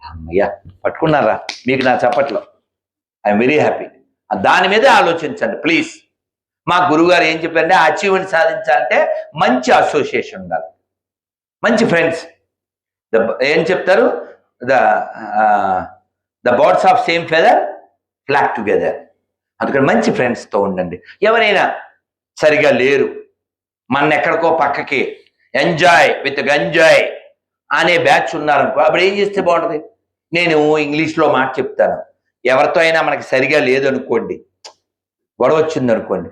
అమ్మయ్యా, పట్టుకున్నారా? మీకు నా చప్పట్లో ఐఎమ్ వెరీ హ్యాపీ. దాని మీద ఆలోచించండి ప్లీజ్. మా గురువుగారు ఏం చెప్పారంటే, అచీవ్మెంట్ సాధించాలంటే మంచి అసోసియేషన్ ఉండాలి, మంచి ఫ్రెండ్స్. ఏం చెప్తారు? The birds of same feather flock together. అందుకని మంచి ఫ్రెండ్స్తో ఉండండి. ఎవరైనా సరిగా లేరు, మన ఎక్కడికో పక్కకి ఎంజాయ్ విత్ గంజాయ్ అనే బ్యాచ్ ఉన్నారనుకో, అప్పుడు ఏం చేస్తే బాగుంటుంది? నేను ఇంగ్లీష్లో మాట చెప్తాను. ఎవరితో అయినా మనకి సరిగా లేదు అనుకోండి, గొడవ వచ్చింది అనుకోండి,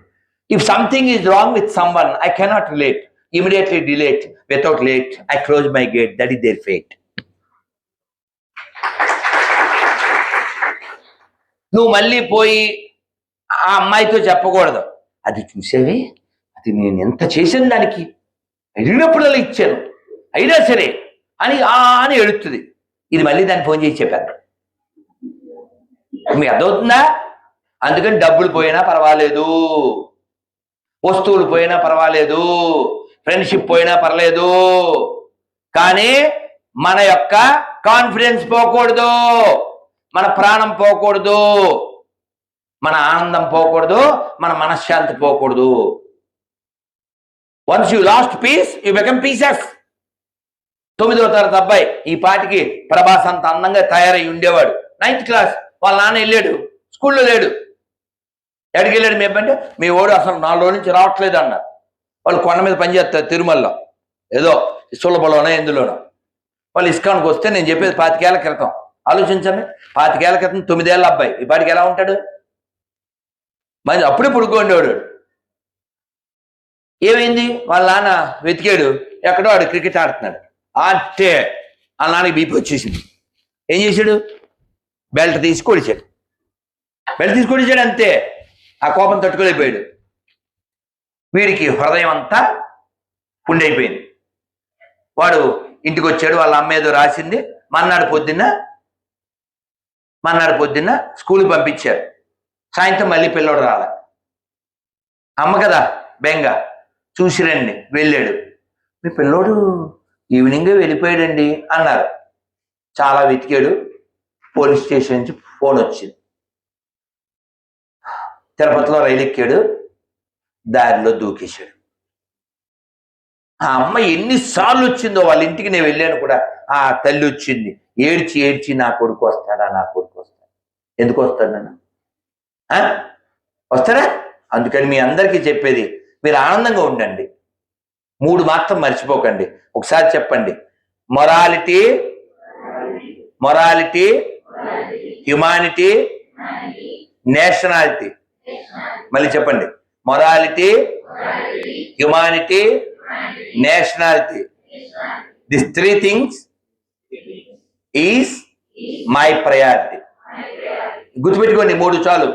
if something is wrong with someone I cannot relate, immediately delete, without late I close my gate, that is their fate. నువ్వు మళ్ళీ పోయి ఆ అమ్మాయితో చెప్పకూడదు, అది చూసేవి, అది నేను ఎంత చేసాను దానికి, అడిగినప్పుడల్లా ఇచ్చాను, అయినా సరే అని ఎడుతుంది. ఇది మళ్ళీ దాన్ని ఫోన్ చేసి చెప్పాను. మీకు అర్థమవుతుందా? అందుకని డబ్బులు పోయినా పర్వాలేదు, వస్తువులు పోయినా పర్వాలేదు, ఫ్రెండ్షిప్ పోయినా పర్లేదు, కానీ మన యొక్క కాన్ఫిడెన్స్ పోకూడదు, మన ప్రాణం పోకూడదు, మన ఆనందం పోకూడదు, మన మనశ్శాంతి పోకూడదు. Once you lost peace you become pieces. 9వ తరగతి అబ్బాయి ఈ పాటికి ప్రభాస్ అంత అందంగా తయారై ఉండేవాడు. 9th క్లాస్, వాళ్ళ నాన్న వెళ్ళాడు, స్కూల్లో లేడు. ఎక్కడికి వెళ్ళాడు? మీ అబ్బాయి అంటే, మీ ఓడు అసలు 4 రోజుల నుంచి రావట్లేదు అన్నారు. వాళ్ళు కొండ మీద పనిచేస్తారు తిరుమలలో, ఏదో సులభలోనో ఎందులోనో. వాళ్ళు ఇస్కాన్కి వస్తే, నేను చెప్పేది 25 ఏళ్ల క్రితం, ఆలోచించండి. 25 ఏళ్ల క్రితం 9 ఏళ్ల అబ్బాయి ఇప్పటికి ఎలా ఉంటాడు? మరి అప్పుడే పుడుకోండేవాడు. ఏమైంది? వాళ్ళ నాన్న వెతికాడు, ఎక్కడో ఆడు క్రికెట్ ఆడుతున్నాడు. అంటే వాళ్ళ నాన్నకి బీపీ వచ్చేసింది. ఏం చేశాడు? బెల్ట్ తీసి కొడిచాడు. అంతే. ఆ కోపం తట్టుకోలేకపోయాడు. వీడికి హృదయం అంతా పుండైపోయింది. వాడు ఇంటికి వచ్చాడు. వాళ్ళ అమ్మ ఏదో రాసింది. మన్నాడు పొద్దున్న స్కూల్కి పంపించారు. సాయంత్రం మళ్ళీ పిల్లోడు రాలే. అమ్మ కదా బెంగ, చూసిరండి. వెళ్ళాడు. మీ పిల్లోడు ఈవినింగే వెళ్ళిపోయాడండి అన్నారు. చాలా వెతికాడు. పోలీస్ స్టేషన్ నుంచి ఫోన్ వచ్చింది. తిరుపతిలో రైలు ఎక్కాడు. దారిలో దూకేశాడు. ఆ అమ్మ ఎన్నిసార్లు వచ్చిందో వాళ్ళ ఇంటికి. నేను వెళ్ళాను కూడా. ఆ తల్లి వచ్చింది, ఏడ్చి నా కొడుకు వస్తాడా. ఎందుకు వస్తాడన్నా? వస్తాడా? అందుకని మీ అందరికీ చెప్పేది, మీరు ఆనందంగా ఉండండి. 3 మాత్రం మర్చిపోకండి. ఒకసారి చెప్పండి. Morality, humanity, nationality. మళ్ళీ చెప్పండి. Morality, humanity, nationality. These 3 things is my priority. గుర్తుపెట్టుకోండి. 3 చాలు.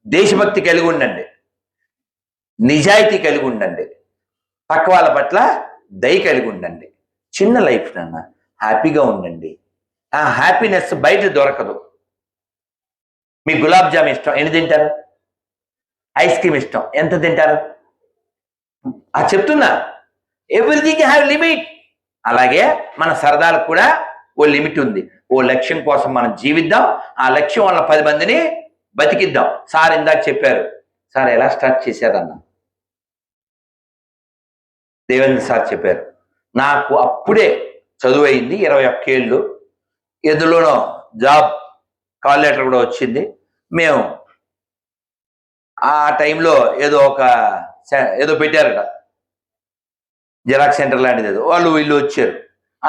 దేశభక్తి కలిగి ఉండండి, నిజాయితీ కలిగి ఉండండి, పక్క వాళ్ళ పట్ల దయ కలిగి ఉండండి. చిన్న లైఫ్ నాన్న, హ్యాపీగా ఉండండి. ఆ హ్యాపీనెస్ బయట దొరకదు. మీకు గులాబ్ జామ్ ఇష్టం, ఎన్ని తింటారు? ఐస్ క్రీమ్ ఇష్టం, ఎంత తింటారు? చెప్తున్నా, ఎవ్రీథింగ్ హ్యావ్ లిమిట్. అలాగే మన సరదాలకు కూడా ఓ లిమిట్ ఉంది. ఓ లక్ష్యం కోసం మనం జీవిద్దాం. ఆ లక్ష్యం వల్ల 10 మందిని బతికిద్దాం. సార్ ఇందాక చెప్పారు. సార్ ఎలా స్టార్ట్ చేశారన్న? దేవేంద్ర సార్ చెప్పారు. నాకు అప్పుడే చదువు అయింది, 21 ఏళ్ళు. ఎందులోనో జాబ్ కాల్ లెటర్ కూడా వచ్చింది. మేము ఆ టైంలో ఏదో పెట్టారట, జిరాక్స్ సెంటర్ లాంటిది. ఏదో వాళ్ళు వీళ్ళు వచ్చారు.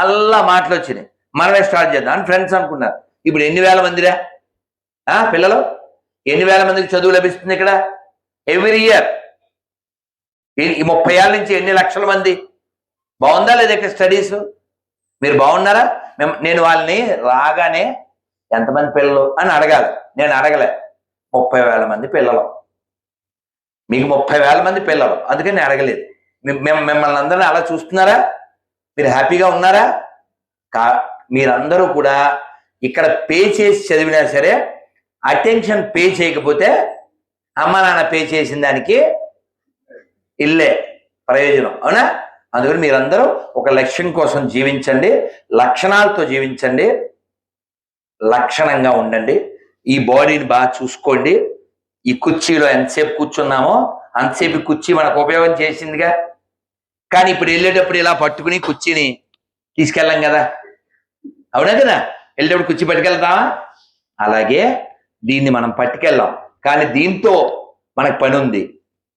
అల్లా మాటలు వచ్చినాయి. మనమే స్టార్ట్ చేద్దాం అని ఫ్రెండ్స్ అనుకున్నారు. ఇప్పుడు ఎన్ని వేల మందిరా పిల్లలు? ఎన్ని వేల మందికి చదువు లభిస్తుంది ఇక్కడ ఎవ్రీ ఇయర్? ఈ 30 ఏళ్ళ నుంచి ఎన్ని లక్షల మంది? బాగుందా లేదా ఇక్కడ స్టడీస్? మీరు బాగున్నారా? నేను వాళ్ళని రాగానే ఎంతమంది పిల్లలు అని అడగాలి. నేను అడగలే. 30,000 మంది పిల్లలు. మీకు 30,000 మంది పిల్లలు, అందుకని నేను అడగలేదు. మిమ్మల్ని అందరినీ అలా చూస్తున్నారా? మీరు హ్యాపీగా ఉన్నారా? మీరందరూ కూడా ఇక్కడ పే చేసి చదివినా సరే అటెన్షన్ పే చేయకపోతే అమ్మ నాన్న పే చేసిన దానికి ఇల్లే ప్రయోజనం, అవునా? అందుకని మీరందరూ ఒక లక్ష్యం కోసం జీవించండి, లక్షణాలతో జీవించండి, లక్షణంగా ఉండండి. ఈ బాడీని బాగా చూసుకోండి. ఈ కుర్చీలో ఎంతసేపు కూర్చున్నామో అంతసేపు కుర్చీ మనకు ఉపయోగం చేసిందిగా. కానీ ఇప్పుడు వెళ్ళేటప్పుడు ఇలా పట్టుకుని కుర్చీని తీసుకెళ్ళాం కదా, అవునా కదా? వెళ్ళేటప్పుడు కుర్చీ పట్టుకెళ్తామా? అలాగే దీన్ని మనం పట్టుకెళ్ళాం. కానీ దీంతో మనకు పని ఉంది.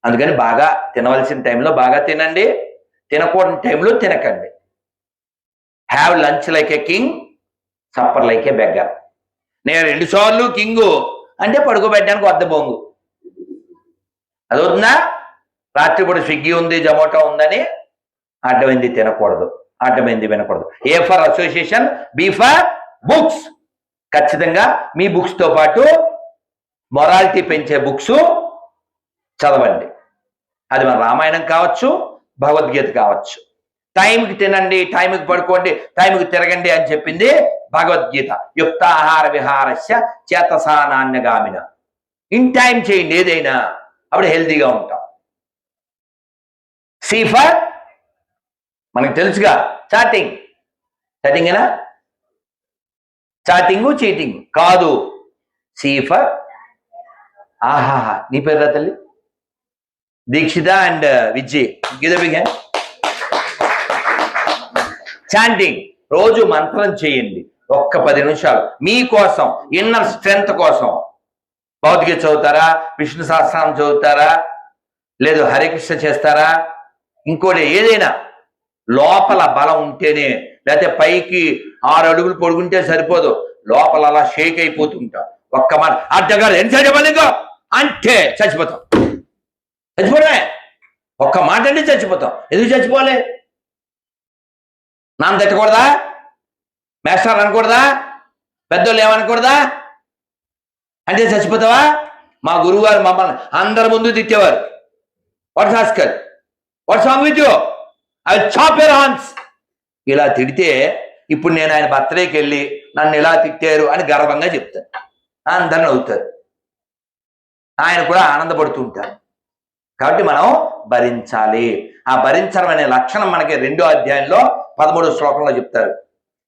అందుకని బాగా తినవలసిన టైంలో బాగా తినండి, తినకూడని టైంలో తినకండి. Have lunch like a king, supper like A beggar. నేను 2 సార్లు కింగు అంటే పడుకోబెట్టడానికి వద్ద బొంగు. అదవుతుందా? రాత్రిపూట స్విగ్గీ ఉంది, జొమాటో ఉందని అడ్డమైంది తినకూడదు, అడ్డమైంది వినకూడదు. A for association, B for books. ఖచ్చితంగా మీ బుక్స్తో పాటు మొరాలిటీ పెంచే బుక్స్ చదవండి. అది మన రామాయణం కావచ్చు, భగవద్గీత కావచ్చు. టైంకి తినండి, టైంకి పడుకోండి, టైంకి తిరగండి అని చెప్పింది భగవద్గీత. యుక్తాహార విహారస్య చేతసా నాన్యగామిన. ఇన్ టైం చేయండి ఏదైనా, అప్పుడు హెల్తీగా ఉంటాం. సి ఫర్ మనకు తెలుసుగా చాటింగ్. చాటింగేనా? చాటింగు చీటింగ్ కాదు. సి ఫర్ ఆహాహా. నీ పేరు రా తల్లి? Dikshita and Vijay. Give the big hand. Chanting రోజు మంత్రం చేయండి ఒక్క 10 నిమిషాలు మీకోసం, ఇన్నర్ స్ట్రెంగ్త్ కోసం. భగవద్గీత చదువుతారా, విష్ణు సహస్రనామం చదువుతారా, లేదు హరికృష్ణ చేస్తారా, ఇంకోటి ఏదైనా లోపల బలం ఉంటేనే, లేకపోతే పైకి 6 అడుగులు పొడుగుంటే సరిపోదు, లోపల అలా షేక్ అయిపోతుంటాం. ఒక్క మాట అడ్డగారు ఎన్నిసార్లు చెప్పాలి ఇంకో అంటే చచ్చిపోతాం. చచ్చిపోవడమే, ఒక్క మాట అంటే చచ్చిపోతాం. ఎందుకు చచ్చిపోవాలి? నాన్న తిట్టకూడదా? మేస్టర్ అనకూడదా? పెద్దోళ్ళు ఏమనకూడదా? అంటే చచ్చిపోతావా? మా గురువు గారు మమ్మల్ని అందరి ముందు తిట్టేవారు. What's Oscar, what's wrong with you, I will chop your hands. ఇలా తిడితే ఇప్పుడు నేను ఆయన బర్త్డేకి వెళ్ళి నన్ను ఇలా తిట్టారు అని గర్వంగా చెప్తాను. అందరిని అవుతారు, ఆయన కూడా ఆనందపడుతూ ఉంటారు. కాబట్టి మనం భరించాలి. ఆ భరించడం అనే లక్షణం మనకి 2వ అధ్యాయంలో 13వ శ్లోకంలో చెప్తారు.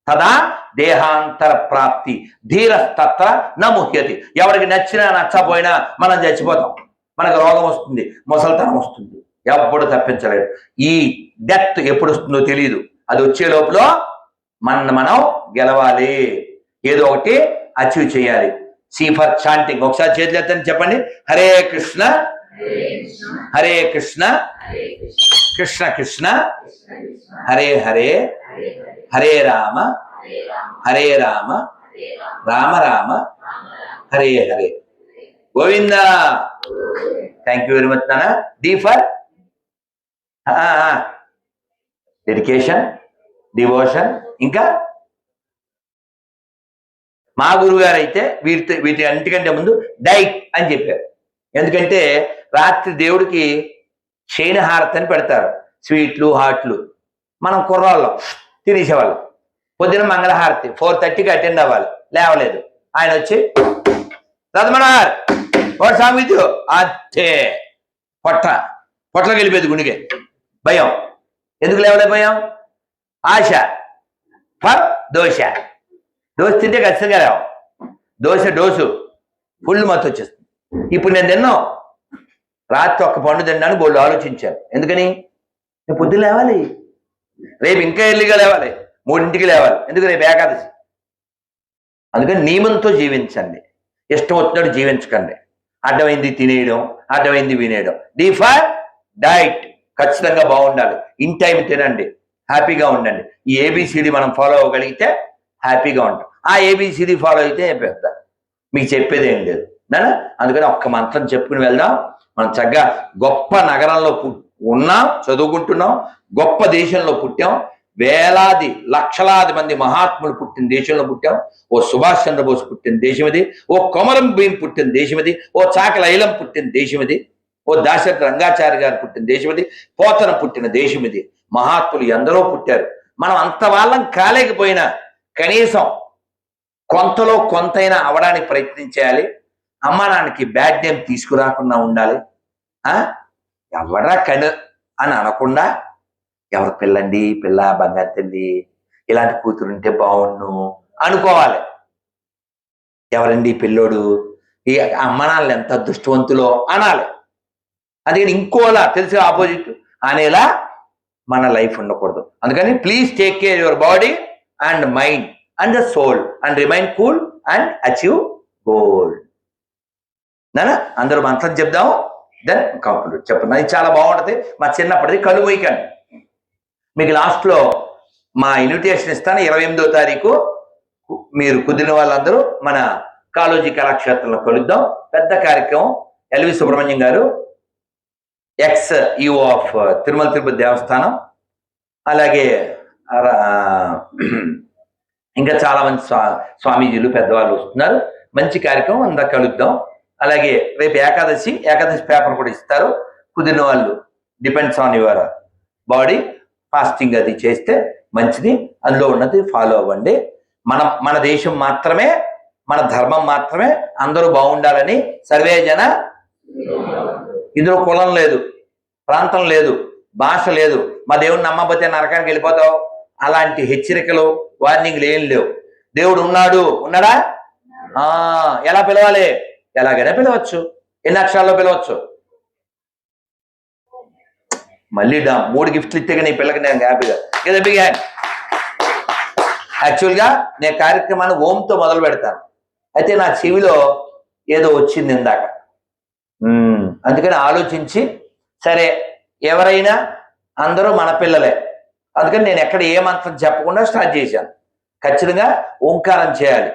తదా దేహాంతర ప్రాప్తి ధీరస్తత్ర నముహ్యతి. ఎవరికి నచ్చినా నచ్చపోయినా మనం చచ్చిపోతాం, మనకు రోగం వస్తుంది, ముసలితనం వస్తుంది, ఎప్పుడు తప్పించలేడు. ఈ డెత్ ఎప్పుడు వస్తుందో తెలియదు. అది వచ్చే లోపల మనం గెలవాలి, ఏదో ఒకటి అచీవ్ చేయాలి. C for chanting. ఒకసారి చేతులు ఎత్తని చెప్పండి. Hare Krishna Hare Krishna Krishna Krishna Hare Hare Hare Rama Hare Rama Rama Rama Hare Hare Govinda. Thank you very much నాన్న. D for dedication, devotion. ఇంకా మా గురువు గారు అయితే వీటి అన్నిటికంటే ముందు డైట్ అని చెప్పారు. ఎందుకంటే రాత్రి దేవుడికి శయనహారతి అని పెడతారు, స్వీట్లు హాట్లు. మనం కుర్రాళ్ళం తినేసేవాళ్ళం. పొద్దున మంగళహారతి 4:30కి అటెండ్ అవ్వాలి, లేవలేదు. ఆయన వచ్చి రథమనార్ వాడు సాంగ్ అంతే పొట్టలోకి వెళ్ళిపోయింది గుండెకి. భయం. ఎందుకు లేవలేకపోయాం? ఆశ ఫర్ దోశ. దోశ తింటే ఖచ్చితంగా లేవు. దోశ డోసు ఫుల్ మత్తు వచ్చేస్తుంది. ఇప్పుడు నేను తిన్నాం, రాత్రి ఒక్క పండు తిన్నాను, బోళ్ళు ఆలోచించాను. ఎందుకని? నేను పొద్దున్న లేవాలి, రేపు ఇంకా ఎర్లీగా లేవాలి, 3ంటికి లేవాలి. ఎందుకు? రేపు ఏకాదశి. అందుకని నియమంతో జీవించండి, ఇష్టం వచ్చినట్టు జీవించకండి. అడ్డమైంది తినేయడం, అడ్డమైంది వినేయడం. D for diet. ఖచ్చితంగా బాగుండాలి, ఇన్ టైం తినండి, హ్యాపీగా ఉండండి. ఈ ఏబిసిడి మనం ఫాలో అవ్వగలిగితే హ్యాపీగా ఉంటాం. ఆ ఏబిసిడి ఫాలో అయితే పెద్ద మీకు చెప్పేది ఏం లేదు నాన్న. అందుకని ఒక్క మంత్రం చెప్పుకుని వెళ్దాం. మనం చక్కగా గొప్ప నగరంలో ఉన్నాం, చదువుకుంటున్నాం, గొప్ప దేశంలో పుట్టాం, వేలాది లక్షలాది మంది మహాత్ములు పుట్టిన దేశంలో పుట్టాం. ఓ సుభాష్ చంద్రబోస్ పుట్టిన దేశం ఇది, ఓ కొమరం భీం పుట్టిన దేశం ఇది, ఓ చాకలి ఐలం పుట్టిన దేశం ఇది, ఓ దాశరథి రంగాచారి గారు పుట్టిన దేశం ఇది, పోతన పుట్టిన దేశం ఇది. మహాత్ములు ఎందరో పుట్టారు. మనం అంత వాళ్ళం కాలేకపోయినా కనీసం కొంతలో కొంతైనా అవడానికి ప్రయత్నించాలి. అమ్మ నాన్నకి బ్యాడ్ నేమ్ తీసుకురాకుండా ఉండాలి. ఎవరా కను అని అనకుండా, ఎవరు పిల్లండి, పిల్ల బంగారు తల్లి, ఇలాంటి కూతురుంటే బాగుండు అనుకోవాలి. ఎవరండి పిల్లోడు, ఈ అమ్మ నాన్నలు ఎంత అదృష్టవంతులో అనాలి. అందుకని ఇంకోలా తెలిసి ఆపోజిట్ అనేలా మన లైఫ్ ఉండకూడదు. అందుకని please take care your body and mind and the soul and remain cool and achieve goal. నానా అందరూ మంత్రం చెప్దాం, దెన్ కంక్లూడ్. చెప్పండి, అది చాలా బాగుంటుంది. మా చిన్నప్పటిది కళ్ళు మూయకండి. మీకు లాస్ట్లో మా ఇన్విటేషన్ ఇస్తాను. 28వ తారీఖు మీరు కుదిరిన వాళ్ళందరూ మన కాళోజీ కళాక్షేత్రంలో కలుద్దాం. పెద్ద కార్యక్రమం. ఎల్వి సుబ్రహ్మణ్యం గారు, X EO of Tirumala Tirupati దేవస్థానం, అలాగే ఇంకా చాలా మంది స్వామీజీలు పెద్దవాళ్ళు వస్తున్నారు. మంచి కార్యక్రమం, అంతా కలుద్దాం. అలాగే రేపు ఏకాదశి పేపర్ కూడా ఇస్తారు. కుదిరిన వాళ్ళు depends on your body, fasting అది చేస్తే మంచిది. అందులో ఉన్నది ఫాలో అవ్వండి. మన దేశం మాత్రమే, మన ధర్మం మాత్రమే అందరూ బాగుండాలని సర్వే జన. ఇందులో కులం లేదు, ప్రాంతం లేదు, భాష లేదు. మా దేవుడిని నమ్మకపోతే నరకానికి వెళ్ళిపోతావు, అలాంటి హెచ్చరికలు వార్నింగ్లు ఏం లేవు. దేవుడు ఉన్నాడా? ఎలా పిలవాలి? ఎలాగైనా పిలవచ్చు. ఎన్ని అక్షరాల్లో పిలవచ్చు? మళ్ళీ 3 గిఫ్ట్లు ఇస్తే నీ పిల్లకి నేను హ్యాపీగా ఏదో బిగాను. యాక్చువల్గా నేను కార్యక్రమాన్ని ఓంతో మొదలు పెడతాను. అయితే నా చెవిలో ఏదో వచ్చింది ఇందాక. అందుకని ఆలోచించి, సరే ఎవరైనా అందరూ మన పిల్లలే, అందుకని నేను ఎక్కడ ఏ మంత్రం చెప్పకుండా స్టార్ట్ చేశాను. ఖచ్చితంగా ఓంకారం చేయాలి.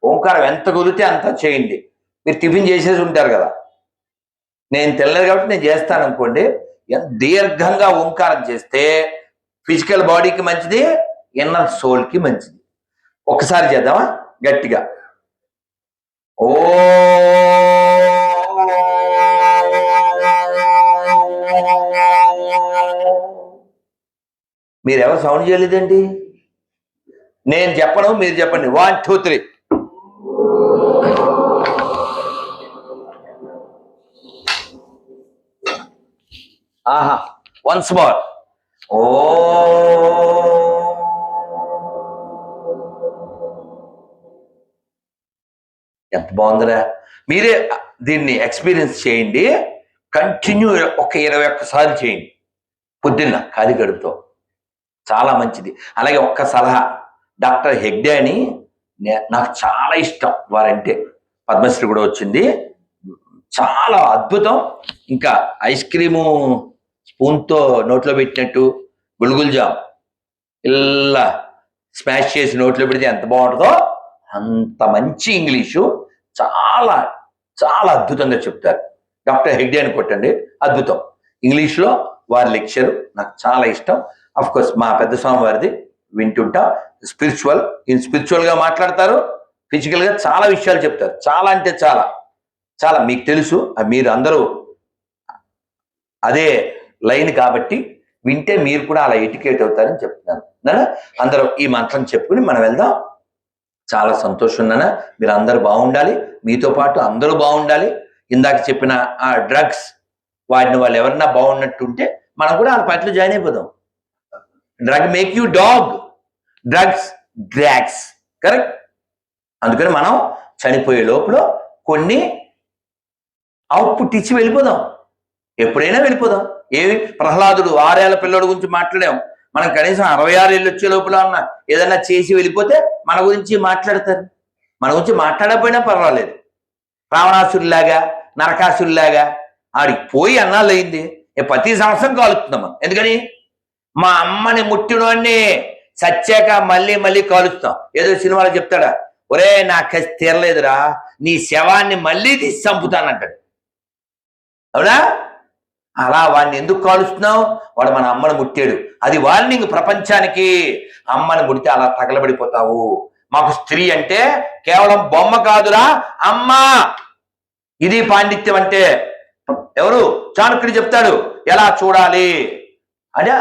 ఓంకారం ఎంత కుదిరితే అంత చేయండి. మీరు టిఫిన్ చేసేసి ఉంటారు కదా, నేను తెలియదు కాబట్టి నేను చేస్తాను అనుకోండి. దీర్ఘంగా ఓంకారం చేస్తే ఫిజికల్ బాడీకి మంచిది, ఇన్నర్ సోల్కి మంచిది. ఒక్కసారి చేద్దామా గట్టిగా. ఓ మీరెవరు సౌండ్ చేయలేదండి? నేను చెప్పను, మీరు చెప్పండి. 1 2 3. ఆహా, వన్స్ మోర్. ఓ ఎంత బాగుందిరా. మీరే దీన్ని ఎక్స్పీరియన్స్ చేయండి. కంటిన్యూ ఒక 21 సార్లు చేయండి పొద్దున్న ఖాళీ గడుపుతో. చాలా మంచిది. అలాగే ఒక్క సలహా, డాక్టర్ హెగ్డే అని నాకు చాలా ఇష్టం వారంటే, పద్మశ్రీ కూడా వచ్చింది. చాలా అద్భుతం. ఇంకా ఐస్ క్రీము స్పూన్తో నోట్లో పెట్టినట్టు గుల్గుల్ జామ్ ఇలా స్మాష్ చేసి నోట్లో పెడితే ఎంత బాగుంటుందో అంత మంచి ఇంగ్లీషు చాలా చాలా అద్భుతంగా చెప్తారు. డాక్టర్ హెగ్డే అని కొట్టండి, అద్భుతం. ఇంగ్లీష్లో వారి లెక్చరు నాకు చాలా ఇష్టం. అఫ్ కోర్స్ మా పెద్ద స్వామి వారిది వింటుంటా. స్పిరిచువల్గా మాట్లాడతారు, ఫిజికల్గా చాలా విషయాలు చెప్తారు. చాలా అంటే చాలా చాలా మీకు తెలుసు, మీరు అందరూ అదే లైన్ కాబట్టి వింటే మీరు కూడా అలా ఎడ్యుకేట్ అవుతారని చెప్తున్నాను. అందరూ ఈ మంత్రం చెప్పుకుని మనం వెళ్దాం. చాలా సంతోషం నాన్న, మీరు అందరూ బాగుండాలి, మీతో పాటు అందరూ బాగుండాలి. ఇందాక చెప్పిన ఆ డ్రగ్స్ వాడిన వాళ్ళు ఎవరన్నా బాగున్నట్టుంటే మనం కూడా వాళ్ళ పార్టీలో జాయిన్ అయిపోదాం. Drug make you dog, drags correct. అందుకని మనం చనిపోయే లోపల కొన్ని అవుట్పుట్ ఇచ్చి వెళ్ళిపోదాం. ఎప్పుడైనా వెళ్ళిపోదాం. ఏమి ప్రహ్లాదుడు 6 ఏళ్ల పిల్లడి గురించి మాట్లాడాం. మనం కనీసం 66 ఏళ్ళు వచ్చే లోపల ఉన్న ఏదన్నా చేసి వెళ్ళిపోతే మన గురించి మాట్లాడతారు. మన గురించి మాట్లాడకపోయినా పర్వాలేదు. రావణాసురులాగా నరకాసురులాగా ఆడికి పోయి అన్నాళ్ళు అయింది. ప్రతి సంవత్సరం కాలుస్తున్నాం. ఎందుకని? మా అమ్మని ముట్టినోడిని చచ్చాక మళ్ళీ మళ్ళీ కాలుస్తాం. ఏదో సినిమాలో చెప్తాడా, ఒరే నా కసి తీరలేదురా, నీ శవాన్ని మళ్ళీ తీసి చంపుతానంటాడు. అవునా? అలా వాడిని ఎందుకు కాలుస్తున్నావు? వాడు మన అమ్మను ముట్టాడు. అది వార్నింగ్ ప్రపంచానికి. అమ్మని ముడితే అలా తగలబడిపోతావు. మాకు స్త్రీ అంటే కేవలం బొమ్మ కాదురా, అమ్మ. ఇది పాండిత్యం అంటే. ఎవరు? చాణక్యుడు చెప్తాడు ఎలా చూడాలి అంటే.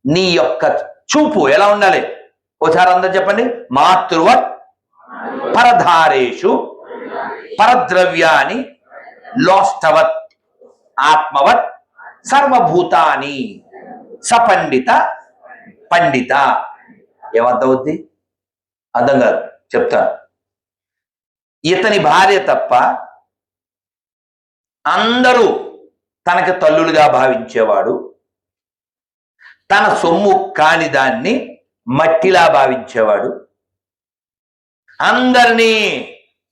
నీ యొక్క చూపు ఎలా ఉండాలి? ఒకసారి అందరూ చెప్పండి. మాతృవత్ పరధారేషు పరద్రవ్యాని లోష్టవత్ ఆత్మవత్ సర్వభూతాని సపండిత పండిత. ఏమర్థమవుద్ది? అర్థం కాదు, చెప్తాను. ఇతని భార్య తప్ప అందరూ తనకి తల్లులుగా భావించేవాడు. తన సొమ్ము కాని దాన్ని మట్టిలా భావించేవాడు. అందరినీ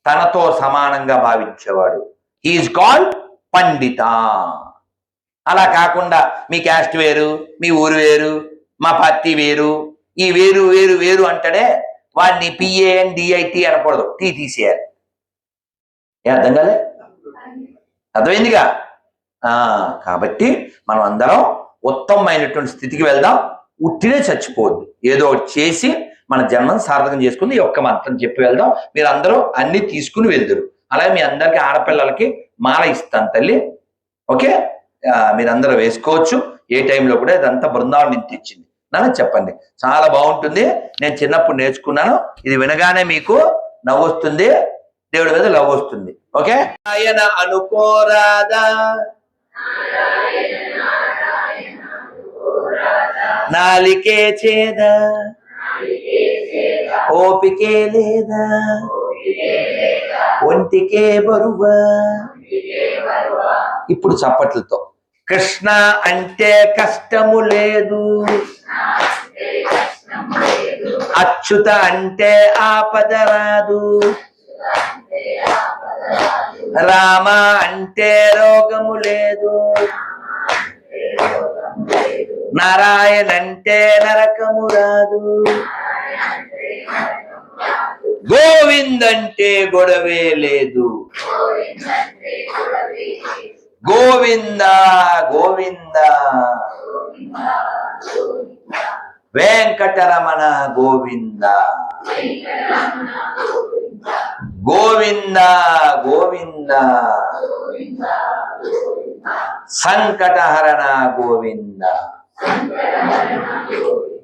తనతో సమానంగా భావించేవాడు. హీఈస్ కాల్డ్ పండిత. అలా కాకుండా మీ క్యాస్ట్ వేరు, మీ ఊరు వేరు, మా పార్టీ వేరు, ఈ వేరు వేరు వేరు అంటాడే వాడిని PANDIT అనకూడదు, టీ తీసేయాలి. అర్థం కాలే? అర్థమైందిగా? కాబట్టి మనం అందరం ఉత్తమమైనటువంటి స్థితికి వెళ్దాం. ఉట్టినే చచ్చిపోవద్దు. ఏదో ఒకటి చేసి మన జన్మను సార్థకం చేసుకుని ఈ ఒక్క మంత్రం చెప్పి వెళ్దాం. మీరు అందరూ అన్ని తీసుకుని వెళ్దురు. అలాగే మీ అందరికి ఆడపిల్లలకి మాల ఇస్తాను తల్లి. ఓకే, మీరందరూ వేసుకోవచ్చు. ఏ టైంలో కూడా ఇదంతా బృందావనం నుంచి ఇచ్చింది. నన్ను చెప్పండి, చాలా బాగుంటుంది. నేను చిన్నప్పుడు నేర్చుకున్నాను. ఇది వినగానే మీకు నవ్వు వస్తుంది, దేవుడి మీద లవ్ వస్తుంది. ఓకే, ఆయన అనుకోరాదా, నాలికే చేదా, ఓపికే లేదా, ఒంటికే బరువా. ఇప్పుడు చప్పట్లతో. కృష్ణ అంటే కష్టము లేదు, అచ్యుత అంటే ఆపద రాదు, రామ అంటే రోగము లేదు, నారాయణంటే నరకము రాదు, గోవిందంటే గొడవే లేదు. గోవింద గోవింద వెంకటరమణ గోవింద, గోవింద గోవింద సంకటహరణ గోవింద.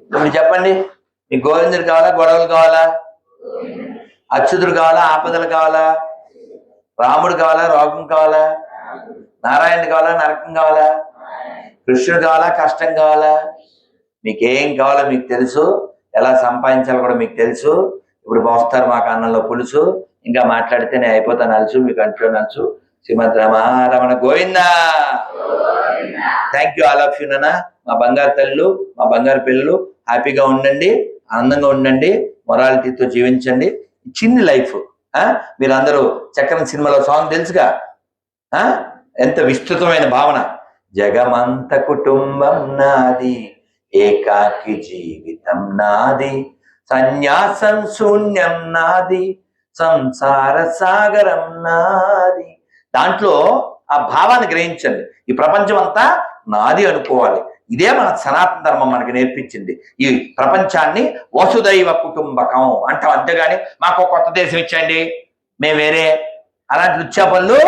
ఇప్పుడు చెప్పండి, మీకు గోవిందుడు కావాలా, గొడవలు కావాలా? అచ్యుతుడు కావాలా, ఆపదలు కావాలా? రాముడు కావాలా, రోగం కావాలా? నారాయణుడు కావాలా, నరకం కావాలా? కృష్ణుడు కావాలా, కష్టం కావాలా? మీకేం కావాలో మీకు తెలుసు, ఎలా సంపాదించాలో కూడా మీకు తెలుసు. ఇప్పుడు మోస్తారు మాకు అన్నంలో పులుసు, ఇంకా మాట్లాడితే నేను అయిపోతాను అలుసు, మీకు అంట్లో నలుసు. Srimad Ramana Govinda. Thank you all of you నాన్న. మా బంగారు తల్లులు, మా బంగారు పిల్లలు, హ్యాపీగా ఉండండి, ఆనందంగా ఉండండి, మొరాలిటీతో జీవించండి. చిన్ని లైఫ్. మీరందరూ చక్రం సినిమాలో సాంగ్ తెలుసుగా, ఎంత విస్తృతమైన భావన. జగమంత కుటుంబం నాది, ఏకాకి జీవితం నాది, సన్యాసం శూన్యం నాది, సంసార సాగరం నాది. దాంట్లో ఆ భావాన్ని గ్రహించండి. ఈ ప్రపంచం అంతా నాది అనుకోవాలి. ఇదే మన సనాతన ధర్మం మనకి నేర్పించింది. ఈ ప్రపంచాన్ని వసుదైవ కుటుంబకం అంటాం, అంతేగాని మాకు కొత్త దేశం ఇచ్చండి, మేము వేరే, అలాంటి లుచ్చా పనులు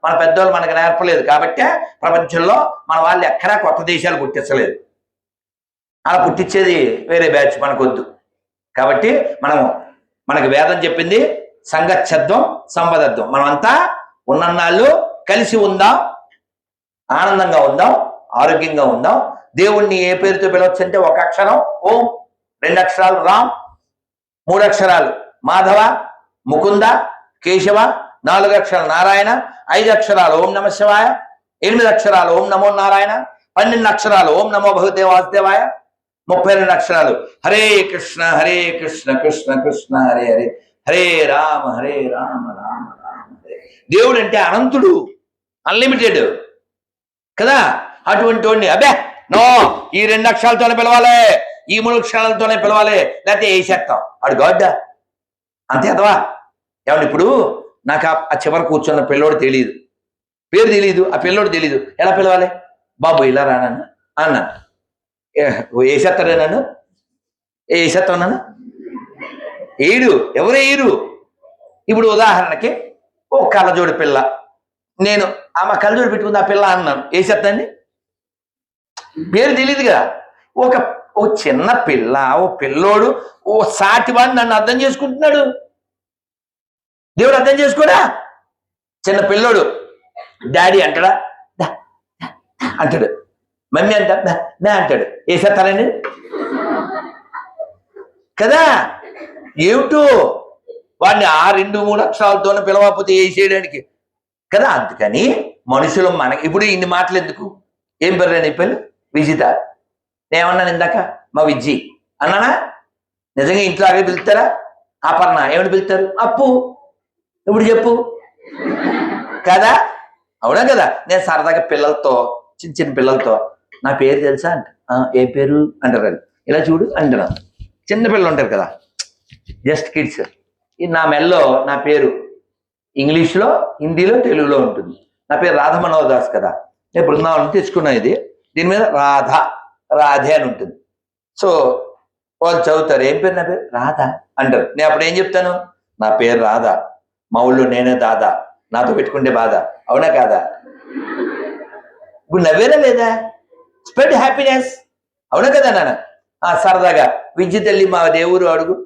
మన పెద్దోళ్ళు మనకు నేర్పలేదు. కాబట్టి ప్రపంచంలో మన వాళ్ళు ఎక్కడా కొత్త దేశాలు పుట్టించలేదు. అలా పుట్టించేది వేరే బ్యాచ్ మనకొద్దు. కాబట్టి మనకు వేదం చెప్పింది సంగచ్చత్వం సంపదత్వం. మనమంతా ఉన్నన్నాళ్ళు కలిసి ఉందాం, ఆనందంగా ఉందాం, ఆరోగ్యంగా ఉందాం. దేవుణ్ణి ఏ పేరుతో పిలవచ్చు అంటే, ఒక అక్షరం ఓం, 2 అక్షరాలు రామ్, 3 అక్షరాలు మాధవ, ముకుంద, కేశవ, 4 అక్షరాలు నారాయణ, 5 అక్షరాలు ఓం నమ శివాయ, 8 అక్షరాలు ఓం నమో నారాయణ, 12 అక్షరాలు ఓం నమో భగవతే వాసుదేవాయ, 32 అక్షరాలు హరే కృష్ణ కృష్ణ కృష్ణ హరే హరే, హరే రామ రామ రామ హరే. దేవుడు అంటే అనంతుడు, అన్లిమిటెడ్ కదా. అటువంటి వాడిని అబ్బే నో, ఈ 2 అక్షరాలతోనే పిలవాలి, ఈ 3 అక్షరాలతోనే పిలవాలి, లేకపోతే వేసేస్తాం. ఆడు గాడ్డా అంతే అదవా. ఏమండి, ఇప్పుడు నాకు ఆ చివరి కూర్చున్న పిల్లోడు తెలియదు, పేరు తెలియదు, ఆ పిల్లోడు తెలియదు, ఎలా పిలవాలి? బాబు ఇలా రానన్నా అన్నాను, వేసేస్తాడే నన్ను, వేసేస్తావు నన్ను, ఏడు ఎవరు వేయరు. ఇప్పుడు ఉదాహరణకి ఓ కళ్ళజోడి పిల్ల, నేను ఆమె కళ్ళజోడి పెట్టుకుంది ఆ పిల్ల అన్నాను, వేసేద్దండి? పేరు తెలియదుగా. ఓ చిన్న పిల్ల, ఓ పిల్లోడు, ఓ సాటివాడిని నన్ను అర్థం చేసుకుంటున్నాడు. దేవుడు అర్థం చేసుకోడా? చిన్న పిల్లోడు డాడీ అంటాడా, అంటాడు, మమ్మీ అంటా అంటాడు, వేసేస్తానండి కదా. ఏమిటో వాడిని ఆ 2-3 అక్షరాలతోనే పిలవకపోతే వేసేయడానికి కదా. అందుకని మనుషులు మనకి ఇప్పుడు ఇన్ని మాటలు ఎందుకు? ఏం పేరు నీ పిల్ల? విజిత. నేమన్నాను ఇందాక? మా విజ్జి అన్నానా? నిజంగా ఇంట్లో అదే పిలుస్తారా? అపర్ణ ఏమిటి పిలుస్తారు? అప్పు. ఇప్పుడు చెప్పు కదా, అవునా కదా. నేను సరదాగా పిల్లలతో, చిన్న పిల్లలతో నా పేరు తెలుసా అంట, ఏ పేరు అంటారు, ఇలా చూడు అంటారు. చిన్న పిల్లలు ఉంటారు కదా, జస్ట్ కిడ్స్. నా మెల్లో నా పేరు ఇంగ్లీష్లో, హిందీలో, తెలుగులో ఉంటుంది. నా పేరు రాధ మనోహర్ దాస్ కదా. నేను బృందావనం తెచ్చుకున్నా. దీని మీద రాధే అని ఉంటుంది. సో వాళ్ళు చదువుతారు, ఏం పేరు? నా పేరు రాధ అంటారు. నేను అప్పుడు ఏం చెప్తాను? నా పేరు రాధ, మా ఊళ్ళో నేనే దాదా, నాతో పెట్టుకుంటే బాధ. అవునా కాదా? ఇప్పుడు నవ్వేనా లేదా? Spread happiness. అవునా కదా నాన్న? సరదాగా విద్య తల్లి మా దేవురు అడుగు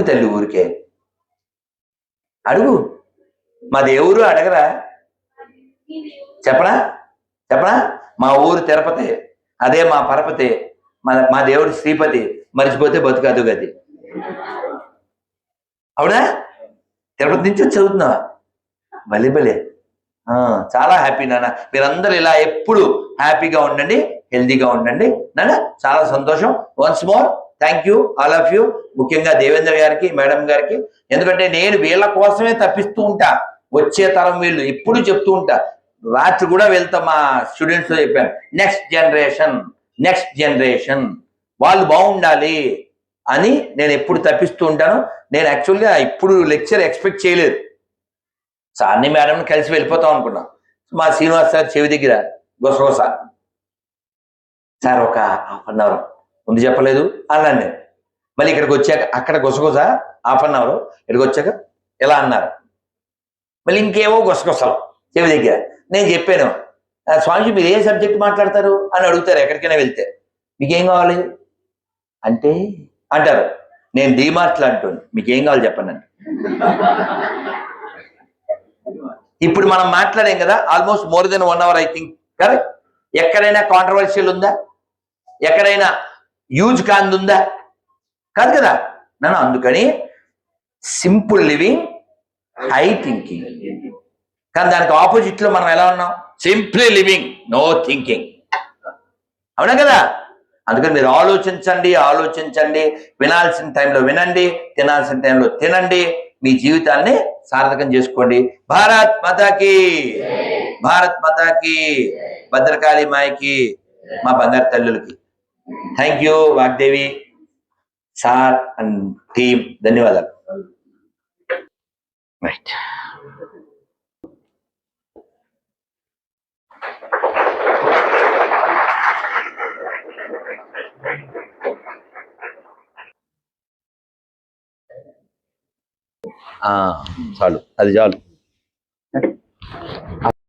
తల్లి, ఊరికే అడుగు. మా దేవురు అడగరా? చెప్పనా? మా ఊరు తిరుపతి, అదే మా పరపతి, మా దేవుడు శ్రీపతి. మర్చిపోతే బతుకదు గది. అవునా? తిరుపతి నుంచి చదువుతున్నావా? భలే చాలా హ్యాపీ నాన్న. మీరందరూ ఇలా ఎప్పుడు హ్యాపీగా ఉండండి, హెల్దీగా ఉండండి నాన్న. చాలా సంతోషం. Once more thank you all of you. ముఖ్యంగా దేవేంద్ర గారికి, మేడం గారికి. ఎందుకంటే నేను వీళ్ళ కోసమే తప్పిస్తూ ఉంటా. వచ్చే తరం వీళ్ళు ఎప్పుడు చెప్తూ ఉంటా. రాత్రి కూడా వెళ్తా మా స్టూడెంట్స్తో చెప్పాను, నెక్స్ట్ జనరేషన్ నెక్స్ట్ జనరేషన్ వాళ్ళు బాగుండాలి అని నేను ఎప్పుడు తప్పిస్తూ ఉంటాను. నేను యాక్చువల్గా ఇప్పుడు లెక్చర్ ఎక్స్పెక్ట్ చేయలేదు. సార్ని మేడంని కలిసి వెళ్ళిపోతాం అనుకున్నాం. మా శ్రీనివాస్ సార్ చెవి దగ్గర గొసగొస, సార్ ఒక ½ అవర్ ముందు చెప్పలేదు అన్నాను నేను. మళ్ళీ ఇక్కడికి వచ్చాక అక్కడ గొసగొస ½ అవర్, ఇక్కడికి వచ్చాక ఎలా అన్నారు, మళ్ళీ ఇంకేవో గొసగొసలు చెవి దగ్గర. నేను చెప్పాను, స్వామిజీ మీరు ఏ సబ్జెక్ట్ మాట్లాడతారు అని అడుగుతారు ఎక్కడికైనా వెళ్తే. మీకేం కావాలి అంటే అంటారు, నేను డీమార్ట్లో అంటాను, మీకేం కావాలి చెప్పండి. ఇప్పుడు మనం మాట్లాడాం కదా, almost more than 1 hour I think, correct. ఎక్కడైనా కాంట్రవర్షియల్ ఉందా? ఎక్కడైనా యూజ్ కాంది ఉందా? కాదు కదా. నన్ను అందుకని సింపుల్ లివింగ్, హై థింకింగ్. కానీ దానికి ఆపోజిట్ లో మనం ఎలా ఉన్నాం? Simply living, no thinking. అవునా కదా. అందుకని మీరు ఆలోచించండి, వినాల్సిన టైంలో వినండి, తినాల్సిన టైంలో తినండి, మీ జీవితాన్ని సార్థకం చేసుకోండి. భారత్ మాతాకి, భారత్ మాతాకి, భద్రకాళి మాయకి, మా బంగారు తల్లులకి. Thank you Vagdevi sir and team, ధన్యవాదాలు. రైట్. చాలు, అది చాలు.